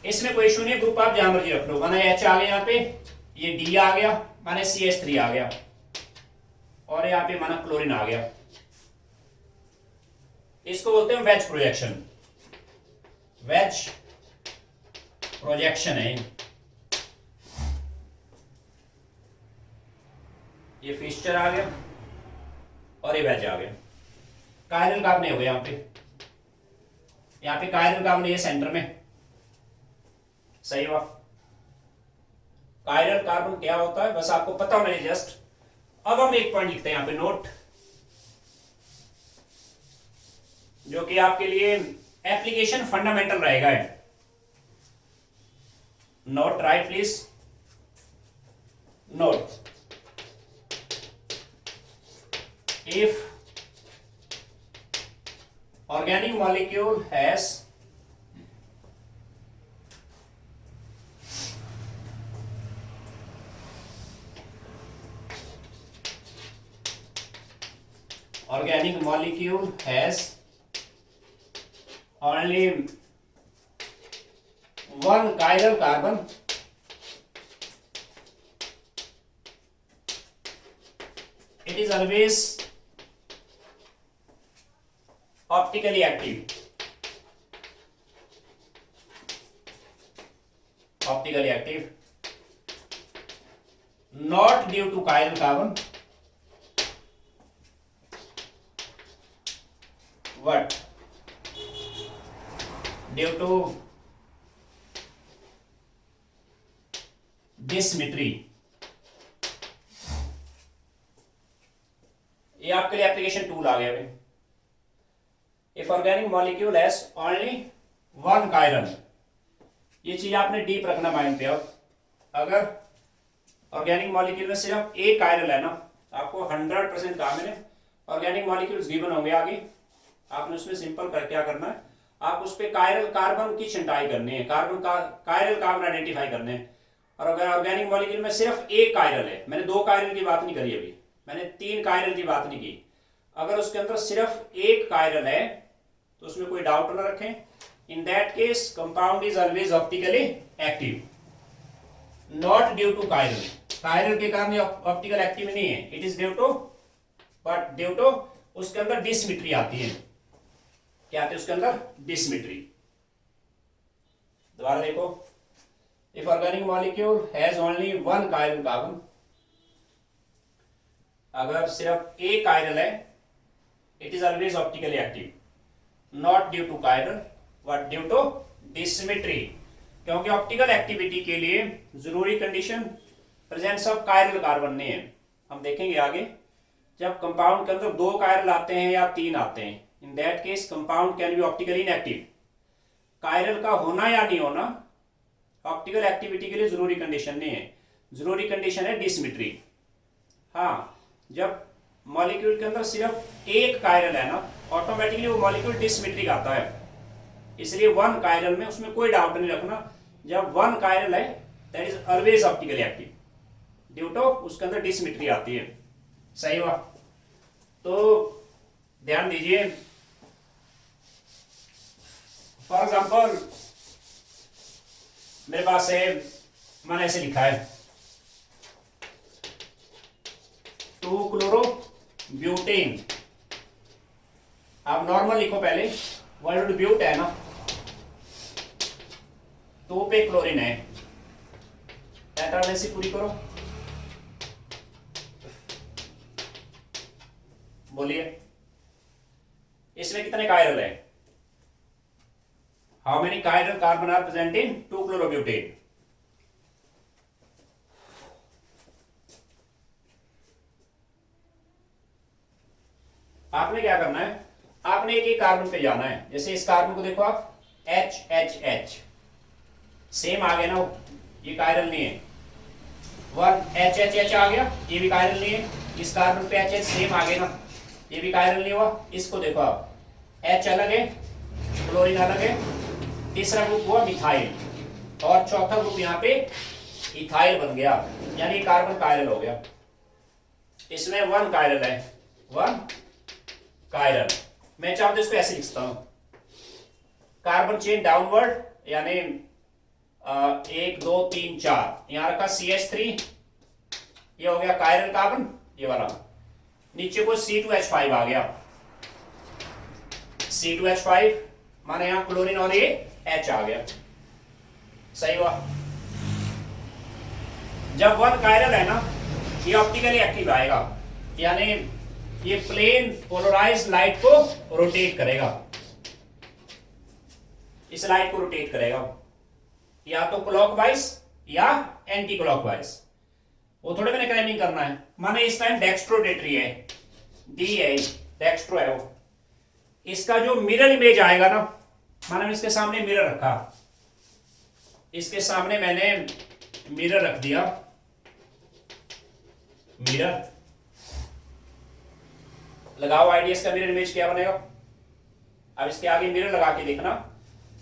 Speaker 1: इसमें कोई इशू नहीं, ग्रुप आप जहां मर्जी रख लो। माना H आ गया यहाँ पे, ये D आ गया, माने CH3 आ गया, और यहाँ पे माना क्लोरीन आ गया। इसको बोलते हैं वेज प्रोजेक्शन, वेज प्रोजेक्शन है। ये फिश्चर आ गया और ये वेज आ गया। कायरल कार्बन हो गया यहाँ पे कायरल कार्बन ये सेंटर में, सही हुआ। कायरल कार्बन क्या होता है बस आपको पता होना है जस्ट। अब हम एक पॉइंट लिखते हैं यहाँ पे नोट, जो कि आपके लिए एप्लीकेशन फंडामेंटल रहेगा। Note right please, note, if organic molecule has only one chiral carbon, it is always optically active, optically active, not due to chiral carbon, but due to dissymmetry। ये आपके लिए application tool आ गया भाई। If organic molecule has only one chiral, ये चीज आपने deep रखना mind पे। अब अगर ऑर्गेनिक मॉलिक्यूल में सिर्फ एक कायरल है ना, आपको 100% कहा मैंने, ऑर्गेनिक मॉलिक्यूल्स गिवन होंगे आगे, आपने उसमें सिंपल कर क्या करना है, आप उस पर कायरल कार्बन की छंटाई करनी है, कायरल कार्बन आइडेंटिफाई करने हैं। और अगर ऑर्गेनिक मॉलिक्यूल में सिर्फ एक कायरल है, मैंने 2 कायरल की बात नहीं करी अभी, मैंने 3 कायरल की बात नहीं की, अगर उसके अंदर सिर्फ एक कायरल है तो उसमें कोई डाउट ना रखें, in that case compound is always optically active, not due to chiral. Chiral के कारण ऑप्टिकल एक्टिव नहीं है, it is due to, but due to उसके अंदर डिसमिट्री आती है। क्या आती है उसके अंदर? डिसमिट्री। दोबारा देखो, if organic molecule has only one chiral carbon, अगर सिर्फ एक कायरल है, it is always optically active, not due to chiral but due to dissymmetry. क्योंकि ऑप्टिकल एक्टिविटी के लिए जरूरी condition presence of chiral carbon नहीं है। हम देखेंगे आगे, जब कंपाउंड के अंदर 2 कायरल आते हैं या 3 आते हैं, इन that case compound can be optically inactive. Chiral का होना या नहीं होना ऑप्टिकल एक्टिविटी के लिए जरूरी कंडीशन नहीं है, जरूरी कंडीशन है डिसमिट्री। हाँ, जब मॉलिक्यूल के अंदर सिर्फ एक कायरल है ना, ऑटोमेटिकली वो मॉलिक्यूल डिसमिट्रिक आता है। इसलिए वन कायरल में उसमें कोई डाउट नहीं रखना, जब वन कायरल है that is always optically active, due to उसके अंदर डिसमिट्री आती है। सही हुआ? तो ध्यान दीजिए, फॉर एग्जाम्पल मेरे पास है, मैंने ऐसे लिखा है 2 क्लोरो ब्यूटेन। आप नॉर्मल लिखो पहले, वर्ड ब्यूट है ना, 2 पे क्लोरीन है, एटर्नेसी पूरी करो, बोलिए इसमें कितने कायरल है? How many chiral carbon are present in 2 chlorobutane? आपने क्या करना है, आपने एक कार्बन पे जाना है। जैसे इस कार्बन को देखो आप, HHH सेम आ गया ना, ये कायरल नहीं है। 1 HHH आ गया, ये भी कायरल नहीं है। इस कार्बन पे HH सेम आ गया ना, ये भी कायरल नहीं हुआ। इसको देखो आप, H अलग है, क्लोरीन अलग है, तीसरा ग्रुप हुआ मिथाइल, और चौथा ग्रुप यहाँ पे इथाइल बन गया, यानी कार्बन कायरल हो गया। इसमें 1 कायरल है, 1 कायरल। मैं चाहूँ तो इसको ऐसे लिखता हूं, कार्बन चेन डाउनवर्ड, यानी 1 2 3 4, यहां रखा CH3, ये हो गया कायरल कार्बन, ये वाला। नीचे को C2H5 आ गया, C2H5 माने यहां क्लोरीन और ये H आ गया। सही हुआ? जब 1 कायरल है ना, ये ऑप्टिकली एक्टिव आएगा, यानी ये प्लेन पोलराइज्ड लाइट को रोटेट करेगा, इस लाइट को रोटेट करेगा, या तो क्लॉकवाइज या एंटी क्लॉकवाइज। वो थोड़े मैंने क्लाइमिंग करना है। माने इस टाइम डेक्स्ट्रोडेटरी है, डी है, डेक्स्ट्रो है वो। इसका जो मिरर इमेज आएगा ना, माने इसके सामने मिरर रखा, इसके सामने मैंने मिरर रख दिया, मिरर लगाओ, आईडीएस का मिरर इमेज क्या बनेगा? अब इसके आगे मिरर लगा के देखना,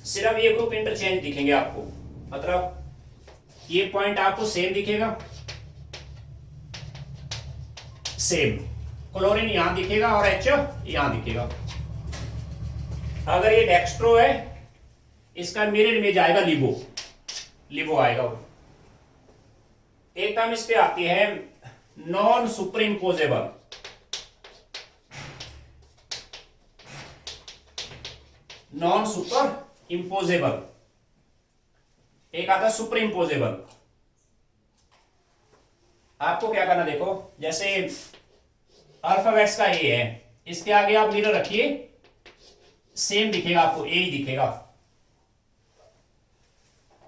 Speaker 1: सिर्फ ये ग्रुप इंटरचेंज दिखेंगे आपको, मतलब ये पॉइंट आपको सेम दिखेगा, सेम क्लोरीन यहां दिखेगा और H यहां दिखेगा। अगर ये डेक्स्ट्रो है, इसका मिरर इमेज आएगा लिबो, लिबो आएगा वो। एक टर्म इस पे आती है non super imposable, non super imposable, एक आता सुपर इम्पोजेबल। आपको क्या करना, देखो जैसे अल्फाबेट्स का ए है, इसके आगे आप मिरर रखिए, सेम दिखेगा आपको, ए ही दिखेगा।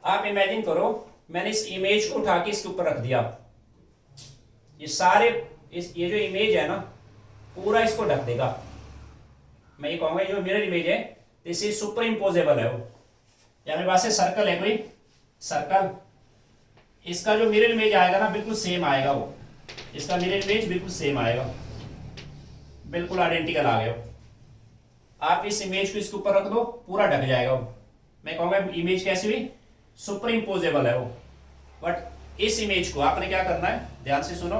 Speaker 1: आप इमेजिन करो, मैंने इस इमेज को उठा के इसके ऊपर रख दिया, ये सारे ये जो इमेज है ना पूरा इसको ढक देगा। मैं ये कहूंगा जो मिरर इमेज है दिस इज सुपर इम्पोजेबल है वो, या मेरे पास सर्कल है कोई सर्कल, इसका जो मिरर इमेज आएगा ना बिल्कुल सेम आएगा, वो इसका मिरर इमेज बिल्कुल सेम आएगा, बिल्कुल आइडेंटिकल आ गया। आप इस इमेज को इसके ऊपर रख दो, पूरा ढक जाएगा वो। मैं कहूंगा इमेज कैसी हुई, सुपर इम्पोजेबल है वो। बट इस इमेज को आपने क्या करना है, ध्यान से सुनो,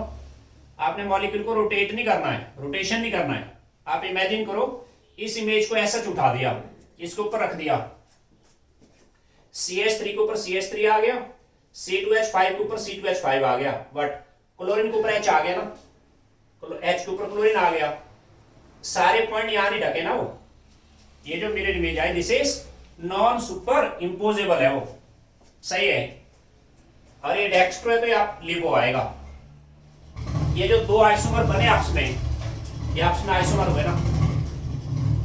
Speaker 1: आपने मॉलिक्यूल को रोटेट नहीं करना है, रोटेशन नहीं करना है। आप इमेजिन करो इस इमेज को ऐसा उठा दिया, इसके ऊपर रख दिया, CH3 के ऊपर CH3 आ गया, C2H5 के ऊपर C2H5 आ गया, बट क्लोरीन के ऊपर H आ गया ना, H के ऊपर क्लोरीन आ गया, सारे पॉइंट यहां नहीं ढके ना वो। ये जो mirror image I this is non super imposable है वो, सही है। और ये डेक्स्ट्रो है तो ये लिबो आएगा। ये जो दो आइसोमर बने आपस में, ये आपस में आइसोमर हुए ना,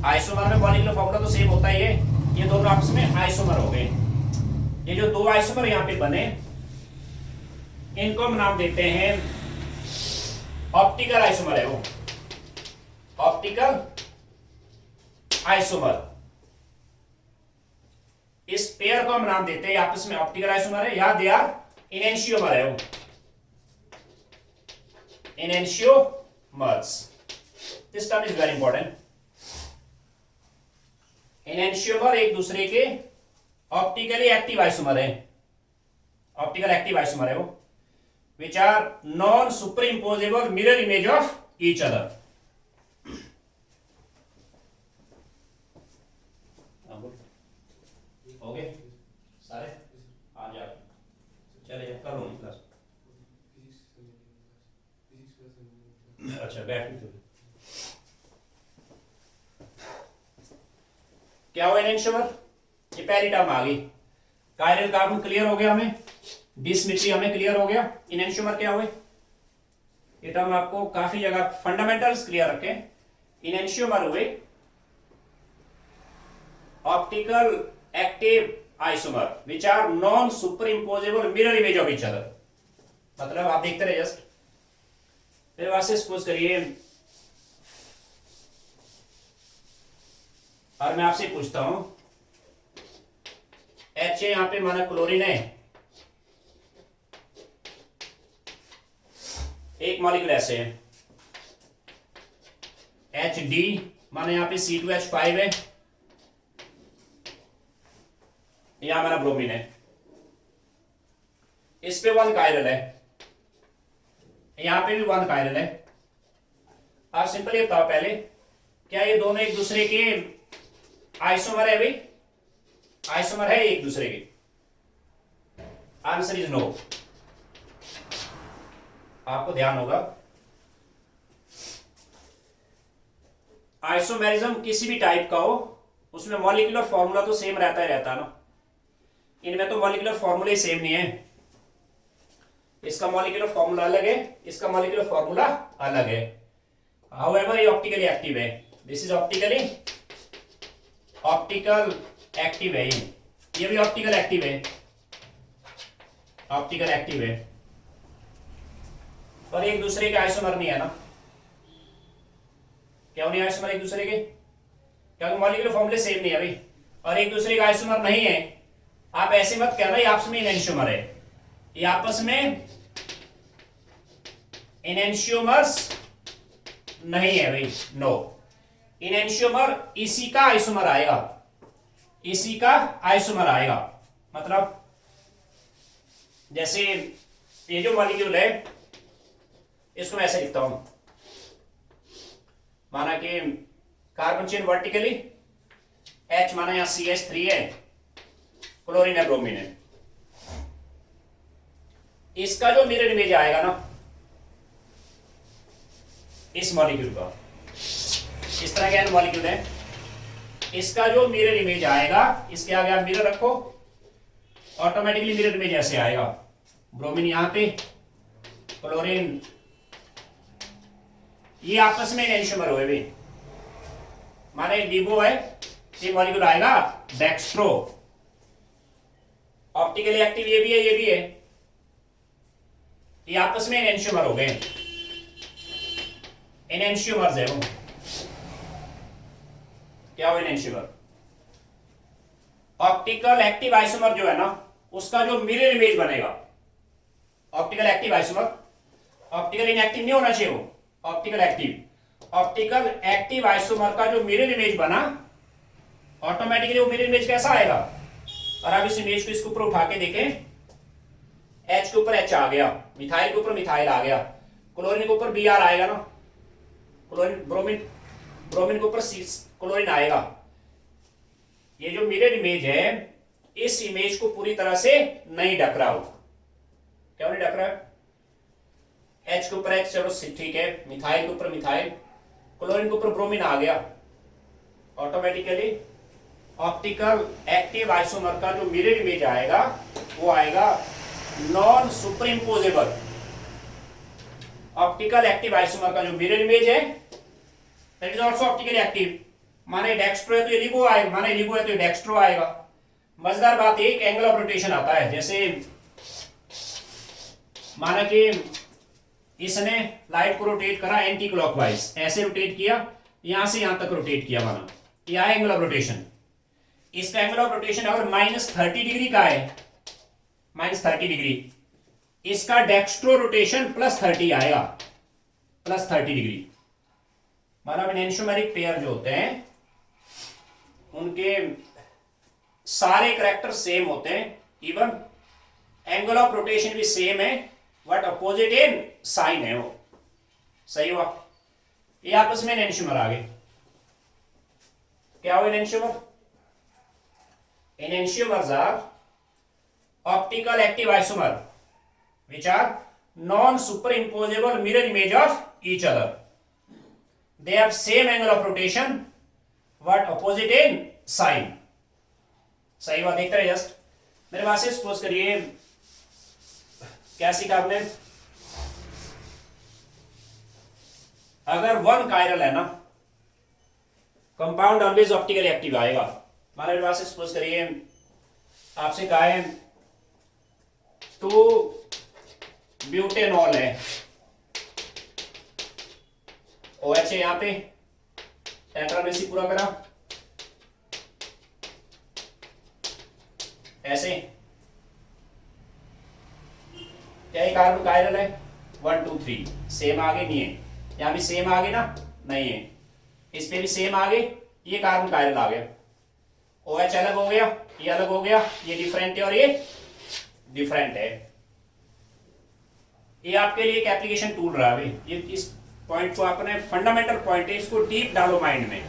Speaker 1: आइसोमर में मॉलिक्यूलर फॉर्मूला तो सेम होता ही है, ये दोनों आपस में आइसोमर हो गए। ये जो दो आइसोमर यहां पे बने, इनको हम नाम देते हैं ऑप्टिकल आइसोमर है वो, ऑप्टिकल आइसोमर। इस पेयर को हम नाम देते हैं आपस में ऑप्टिकल आइसोमर है, या दे आर इनेंशियोमर है वो, enantiomers. This term is very important. Enantiomer एक दूसरे के ऑप्टिकली एक्टिव आइसोमर है, ऑप्टिकल एक्टिव आइसोमर है वो, which are non superimposable mirror image of each other. हो गए सारे, आ जाओ चले जाओ, कर लो क्लास। अच्छा बैठ क्या हुआ इनेंशियोमर, ये पहली टर्म आ गई। कायरल कार्बन क्लियर हो गया हमें, डिसमिट्री हमें क्लियर हो गया। इनेंशियोमर क्या हुए, ये टर्म आपको काफी जगह फंडामेंटल्स क्लियर रखें। इनेंशियोमर हुए optical active isomer which are non super imposable mirror image of each other. मतलब आप देखते रहे जस्ट, मेरे पास से सपोज करिए, और मैं आपसे पूछता हूं H यहां पे माना क्लोरीन है, एक मॉलिक्यूल ऐसे है, HD माना यहां पे C2H5 है, यहां हमारा ब्रोमीन है, इस पे 1 कायरल है, यहां पे भी 1 कायरल है। आप सिंपल ये बताओ पहले, क्या ये दोनों एक दूसरे के आइसोमर है? भाई आइसोमर है एक दूसरे के? Answer is no. आपको ध्यान होगा, आइसोमेरिज्म किसी भी टाइप का हो उसमें मॉलिक्यूलर फॉर्मूला तो सेम रहता ही रहता ना। इनमें तो मॉलिक्यूलर फॉर्मूला ही सेम नहीं है, इसका मॉलिक्यूलर फॉर्मूला अलग है, इसका मॉलिक्यूलर फॉर्मूला अलग है। हाउएवर ये ऑप्टिकली एक्टिव है, दिस इज ऑप्टिकल एक्टिव है, ये भी ऑप्टिकल एक्टिव है, ऑप्टिकल एक्टिव है, पर एक दूसरे के आइसोमर नहीं है ना। क्यों नहीं आइसोमर एक दूसरे के? क्योंकि मॉलिक्यूलर फॉर्मूले सेम नहीं है भाई, और एक दूसरे का आइसोमर नहीं है। आप ऐसे मत कहना ये आपस में इनेंशियोमर है, ये आपस में इनेंशियोमर्स नहीं है भाई, नो। इनेंशियोमर इसी का आइसोमर आएगा, इसी का आइसोमर आएगा। मतलब जैसे ये जो मॉलिक्यूल है इसको मैं ऐसे लिखता हूं, माना कि कार्बन चेन वर्टिकली, H माना यहां CH3 है, क्लोरीन है, ब्रोमीन है। इसका जो मिरर इमेज आएगा ना इस मॉलिक्यूल का, इस तरह का मॉलिक्यूल है, इसका जो मिरर इमेज आएगा, इसके आगे आप मिरर रखो, ऑटोमेटिकली मिरर इमेज ऐसे आएगा। ब्रोमीन यहां पे, क्लोरीन, ये आपस में इनेंशियोमर हुए भी, माने लिबो है, ये मॉलिक्यूल आएगा डेक्स्ट्रो, ऑप्टिकली एक्टिव ये भी है, ये भी है, ये आपस में इनेंशियोमर हो गए, इनेंशियोमर्स है वो। क्या हो इनेंशियोमर? ऑप्टिकल एक्टिव आइसोमर जो है ना, उसका जो मिरर इमेज बनेगा, optical active isomer, optical inactive नहीं होना चाहिए वो, optical active, optical active isomer का जो मिरर इमेज बना, ऑटोमेटिकली वो मिरर इमेज कैसा आएगा। और अब इस इमेज को इसके ऊपर उठा के देखें, H के ऊपर H आ गया, मिथाइल के ऊपर मिथाइल आ गया, क्लोरीन के ऊपर Br आएगा ना, क्लोरीन ब्रोमीन, ब्रोमीन के ऊपर क्लोरीन आएगा। ये जो मिरर इमेज है, इस इमेज को पूरी तरह से नहीं ढक रहा हो। क्यों नहीं ढक रहा है? H के ऊपर H, चलो ठीक है, मिथाइल के ऊपर मिथाइल, क्लोरीन के ऊपर ब्रोमीन आ गया, ऑटोमेटिकली ऑप्टिकल एक्टिव आइसोमर का जो मिरर इमेज आएगा वो आएगा non super imposable. Optical active isomer का जो मिरर इमेज है that is also optically active. माने डेक्स्ट्रो है तो ये लिबो आएगा, माने लिबो है तो ये डेक्स्ट्रो आएगा। मजेदार बात एक एंगल ऑफ रोटेशन आता है, जैसे माना कि इसने लाइट को रोटेट करा एंटी क्लॉकवाइज, ऐसे रोटेट किया, यहां से यहां तक रोटेट किया, माना यह एंगल ऑफ रोटेशन। इसका एंगल ऑफ रोटेशन अगर -30 डिग्री का है, -30 डिग्री, इसका डेक्स्ट्रो रोटेशन +30 आएगा, +30 डिग्री। मतलब एनैंशियोमेरिक पेयर जो होते हैं उनके सारे करैक्टर सेम होते हैं, इवन एंगल ऑफ रोटेशन भी सेम है, बट अपोजिट इन साइन है वो। सही हुआ? ये आपस में एनैंशियोमर आ गए। क्या हो एनैंशियोमर? Enantiomers are optical active isomer which are non-superimposable mirror image of each other. They have same angle of rotation but opposite in sign. सही बात देखते रहे। जस्ट मेरे पास से सपोज करिए, क्या सीखा आपने? अगर वन कायरल है ना, कंपाउंड ऑलवेज ऑप्टिकली एक्टिव आएगा। माना मेरे पास सपोज करिए आपसे कहा है 2 ब्यूटेनॉल है, OH है यहां पे, टेट्रामेसी पूरा करा, ऐसे क्या ये कार्बन कायरल है? 1 2 3 सेम आगे नहीं है, यहां भी सेम आगे ना, नहीं है, इस पे भी सेम आगे, ये कार्बन कायरल आ गया, OH अलग हो गया, ये अलग हो गया, ये डिफरेंट है और ये डिफरेंट है। ये आपके लिए एक एप्लीकेशन टूल रहा है। ये इस पॉइंट को आपने फंडामेंटल पॉइंट है, इसको डीप डालो माइंड में,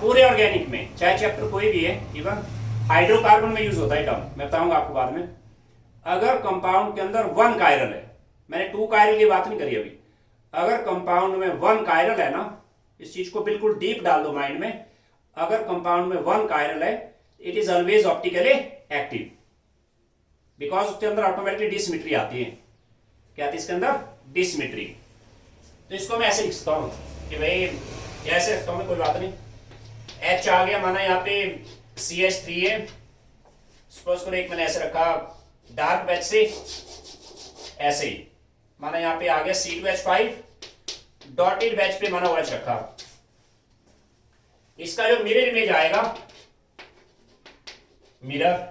Speaker 1: पूरे ऑर्गेनिक में, चाहे चैप्टर कोई भी है, इवन हाइड्रोकार्बन में यूज होता है टर्म, मैं बताऊंगा आपको बाद में। अगर कंपाउंड के अंदर 1 कायरल है, मैंने 2 कायरल की बात नहीं करी अभी, अगर कंपाउंड में 1 कायरल है ना, इस चीज को बिल्कुल डीप डाल दो माइंड में, अगर कंपाउंड में 1 कायरल है, it is always optically active, because उसके अंदर ऑटोमेटिकली डिसिमेट्री आती है। क्या आती है इसके अंदर? डिसिमेट्री। तो इसको मैं ऐसे लिखता हूं कि भाई ऐसे रखता हूं मैं, कोई बात नहीं, H आ गया, माना यहाँ पे CH3 है, सपोज करो एक मैंने ऐसे रखा डार्क वेज से, ऐसे ही माना यहाँ पे आ गया C2H5, डॉटेड वेज पे माना OH रखा। इसका जो मिरर इमेज आएगा, मिरर,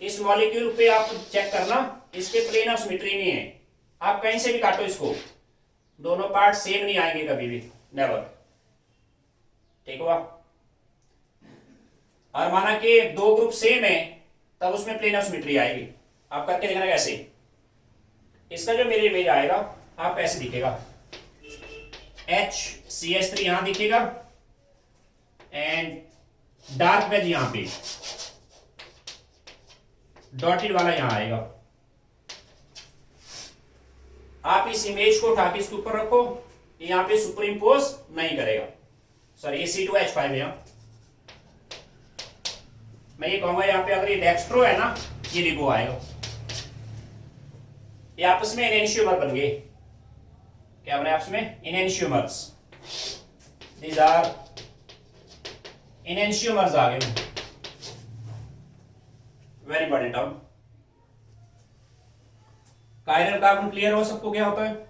Speaker 1: इस मॉलिक्यूल पे आप चेक करना, इसके प्लेन ऑफ सिमेट्री नहीं है, आप कहीं से भी काटो इसको, दोनों पार्ट सेम नहीं आएंगे कभी भी, नेवर। ठीक हुआ? और माना कि 2 ग्रुप सेम है, तब उसमें प्लेन ऑफ सिमेट्री आएगी। आप करके देखना कैसे। इसका जो मिरर इमेज आएगा आप ऐसे दिखेगा, HCH3 यहां दिखेगा एंड डार्क वेज यहां पे, डॉटेड वाला यहां आएगा। आप इस इमेज को उठा के इसके ऊपर रखो, यहां पे सुपर इंपोज नहीं करेगा। सॉरी, ये C2H5 है। मैं ये कहूंगा यहां पे अगर ये डेक्स्ट्रो है ना, ये लिबो आएगा। ये आपस में एनेंशियोमर बन गए। क्या बने आपस में? एनेंशियोमर्स। दीज आर एनेंशियोमर्स आ गए। Very important term. Chiral carbon clear हो सबको? क्या होता है?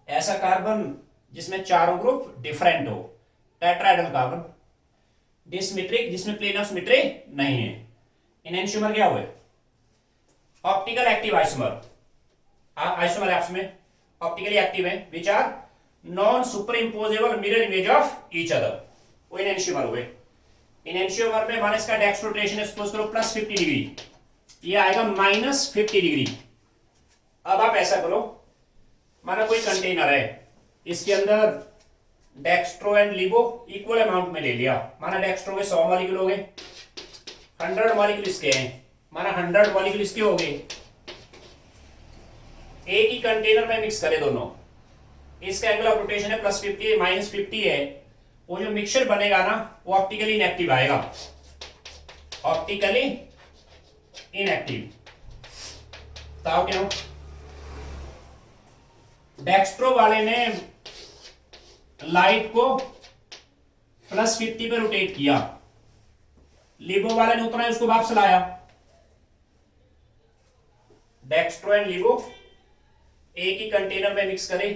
Speaker 1: ऐसा कार्बन जिसमें चारों ग्रुप डिफरेंट हो, टेट्राहेड्रल कार्बन। डिसमेट्रिक जिसमें प्लेन ऑफ सिमेट्री नहीं है। इनएंशियोमर क्या हुए? ऑप्टिकल एक्टिव आइसोमर, आइसोमर है आपस में ऑप्टिकली एक्टिव है, which are non super imposable mirror image of each other, वो इनएंशियोमर हुए। इनएंशियोमर में माना इसका डेक्स रोटेशन है सपोज करो +50 डिग्री, ये आएगा -50 डिग्री। अब आप ऐसा करो, माना कोई कंटेनर है, इसके अंदर डेक्स्ट्रो एंड लिबो इक्वल अमाउंट में ले लिया, माना डेक्स्ट्रो के 100 मॉलिक्यूल हो गए, 100 मॉलिक्यूल इसके हैं, माना 100 मॉलिक्यूल इसके हो गए, एक ही कंटेनर में मिक्स करे दोनों, इसका एंगल ऑफ रोटेशन है +50 -50 है, वो जो मिक्सचर बनेगा ना वो ऑप्टिकली इनएक्टिव आएगा, ऑप्टिकली इनएक्टिव। बताओ क्यों? डेक्स्ट्रो वाले ने लाइट को +50 पे रोटेट किया, लिबो वाले ने उतना ही उसको वापस लाया। डेक्स्ट्रो एंड लिबो एक ही कंटेनर में मिक्स करे,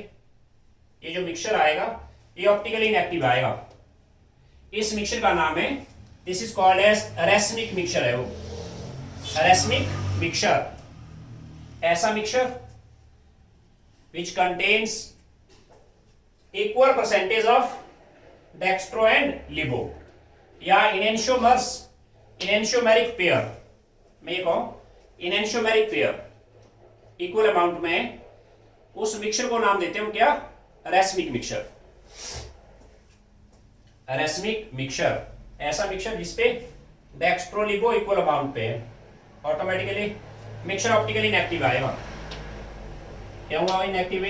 Speaker 1: ये जो मिक्सचर आएगा ये ऑप्टिकली इनएक्टिव आएगा। इस मिक्सचर का नाम है, this is called as racemic mixture है, वो रेसमिक मिक्सचर, ऐसा mixture which contains equal percentage of dextro and libo, या enantiomers enantiomeric pair, मैं ये कहूं enantiomeric pair इक्वल अमाउंट में, उस मिक्सचर को नाम देते हैं हम क्या? Racemic mixture. रेसमिक मिक्सचर ऐसा मिक्सचर जिसपे डेक्स्ट्रो लिबो इक्वल अमाउंट पे है, ऑटोमेटिकली मिक्सचर ऑप्टिकली इनएक्टिव आएगा। क्या हुआ इनएक्टिव?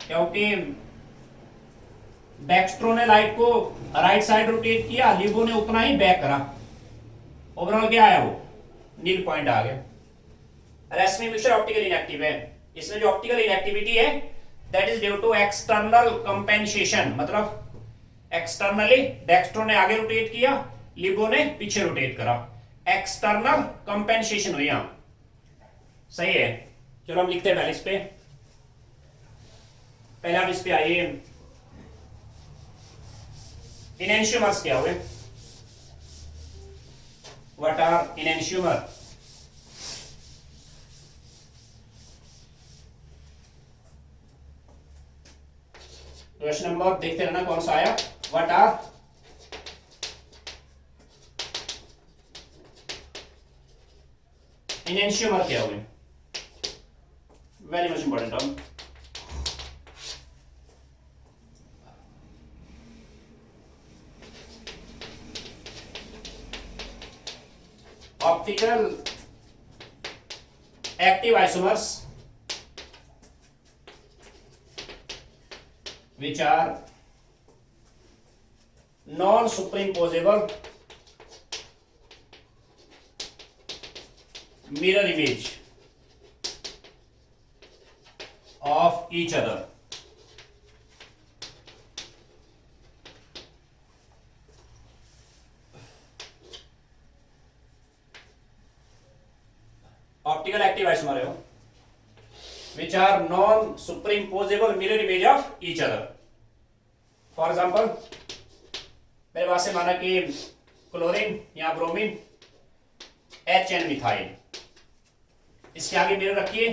Speaker 1: क्योंकि डेक्स्ट्रो ने लाइट को राइट साइड रोटेट किया, लिबो ने उतना ही बैक करा, ओवरऑल क्या आया? वो नील पॉइंट आ गया। रेसमिक मिक्सचर ऑप्टिकल इनएक्टिव है, इसमें जो ऑप्टिकल इनएक्टिविटी है that is due to external compensation, मतलब एक्सटर्नली डेक्स्ट्रो ने आगे रोटेट किया, लिबो ने पीछे रोटेट करा, एक्सटर्नल कंपेंसेशन हुई। यहां सही है। चलो हम लिखते हैं पहले इस पे, पहले आप इस पे आइए, इनएंशियोमर्स क्या हुए? What are enantiomer? Question number देखते रहना कौन सा आया, व्हाट आर इनएंशियोमर क्या हुए? Very much important term. Optical active isomers which are non superimposable mirror image of each other. Optical active isomer है वो, which are non superimposable mirror image of each other. For example मेरे पास से माना कि chlorine या bromine HN methyl, इसके आगे mirror रखिए,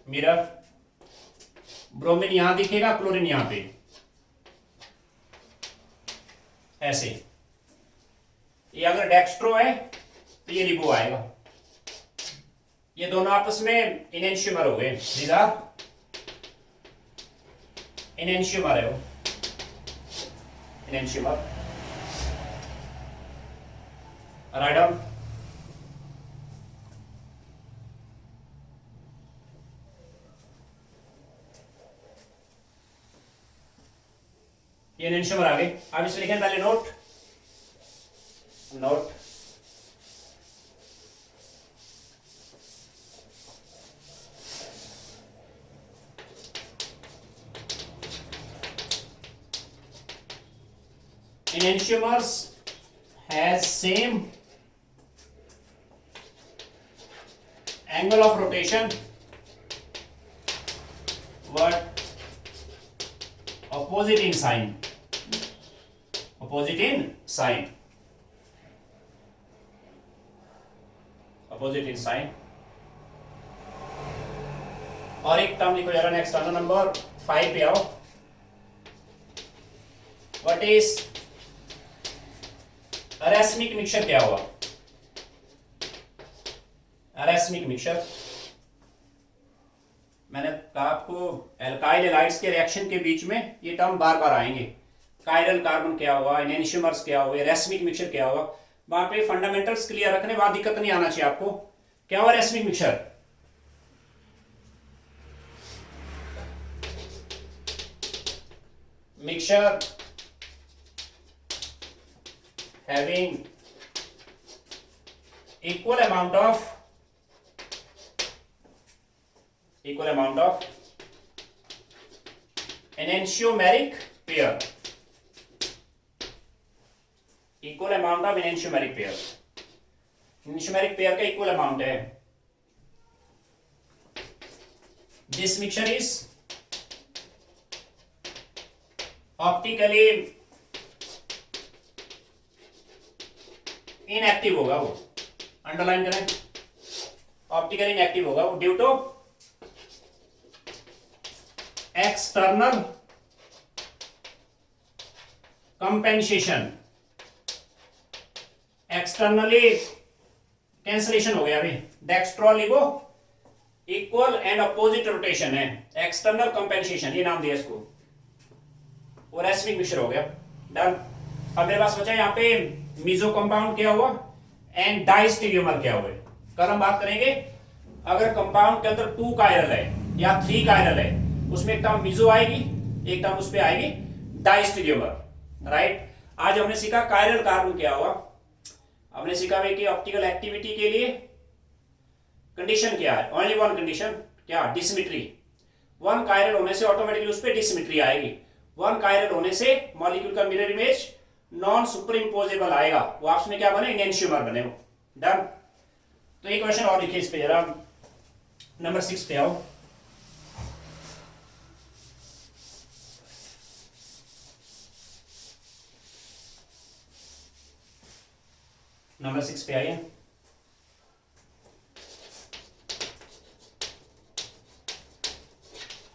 Speaker 1: मिरर, ब्रोमीन यहां दिखेगा, क्लोरीन यहां पे, ऐसे। ये अगर डेक्स्ट्रो है तो ये लिबो आएगा, ये दोनों आपस में इनएंशियोमर हो गए, these are इनएंशियोमर है वो, इनएंशियोमर। Write down. ये इनएंशियोमर आ गए। अब इसमें लिखें पहले note, note enantiomers has same angle of rotation but opposite in sign, opposite in sign, opposite in sign. और एक टर्म लिखो जरा नेक्स्ट, नंबर 5 पे आओ। व्हाट इज रैस्मिक मिक्सचर, क्या हुआ रैस्मिक मिक्सचर? मैंने कहा आपको एल्काइल हैलाइड्स के रिएक्शन के बीच में ये टर्म बार बार आएंगे। कायरल कार्बन क्या हुआ, एनेंशियोमर्स क्या हुआ, रैस्मिक मिक्सचर क्या हुआ। वहां पे फंडामेंटल्स क्लियर रखने, वहां दिक्कत नहीं आना चाहिए आपको। क्या हुआ racemic mixture? Mixture having equal amount of enantiomeric pair, equal amount of enantiomeric pair, enantiomeric pair का equal amount है। this mixture is optically inactive होगा, वो अंडरलाइन करें, ऑप्टिकली इनएक्टिव होगा वो due to external compensation. Externally cancellation हो गया अभी, डेक्स्ट्रोलिगो इक्वल एंड अपोजिट रोटेशन है, एक्सटर्नल कंपेंसेशन ये नाम दिया इसको, और रैस्मिक मिक्सचर हो गया। डन। अब मेरे पास बचा यहाँ पे मीजो कंपाउंड क्या हुआ एंड डाइस्टेरियोमर क्या हुए। कल हम बात करेंगे अगर कंपाउंड के अंदर 2 कायरल है या 3 कायरल है, उसमें एक टर्म मीजो आएगी, एक टर्म उस पे आएगी डाइस्टेरियोमर। राइट। आज हमने सीखा कायरल कार्बन क्या हुआ, हमने सीखा भाई कि ऑप्टिकल एक्टिविटी के लिए कंडीशन क्या है, ओनली वन कंडीशन, क्या, डिसिमेट्री। 1 कायरल होने से ऑटोमेटिकली उस पर डिसिमेट्री आएगी। 1 कायरल होने से मॉलिक्यूल का mirror image non super imposable आएगा, वो आपस में क्या बने, एनेंशियोमर बने वो। डन। तो एक क्वेश्चन और लिखिए इस पे जरा, नंबर 6 पे आओ। नंबर 6 पे आइए।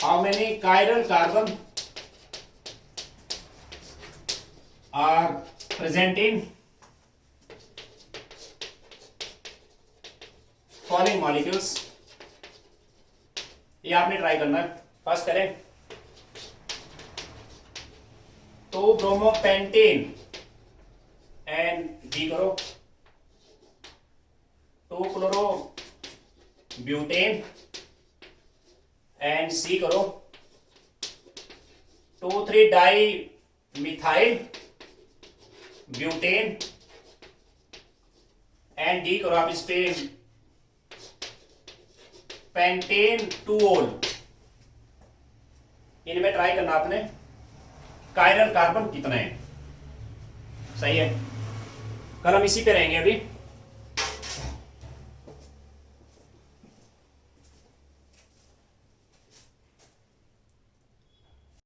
Speaker 1: How many chiral carbon are present in following molecules? ये आपने ट्राई करना है। फर्स्ट करें तो ब्रोमोपेंटेन एंड बी करो, 2 क्लोरो ब्यूटेन एंड सी करो, 2,3 di methyl butane and D करो आप इस पे पेंटेन 2-ओल। इनमें ट्राई करना आपने कायरल कार्बन कितने हैं। सही है, कल हम इसी पे रहेंगे अभी।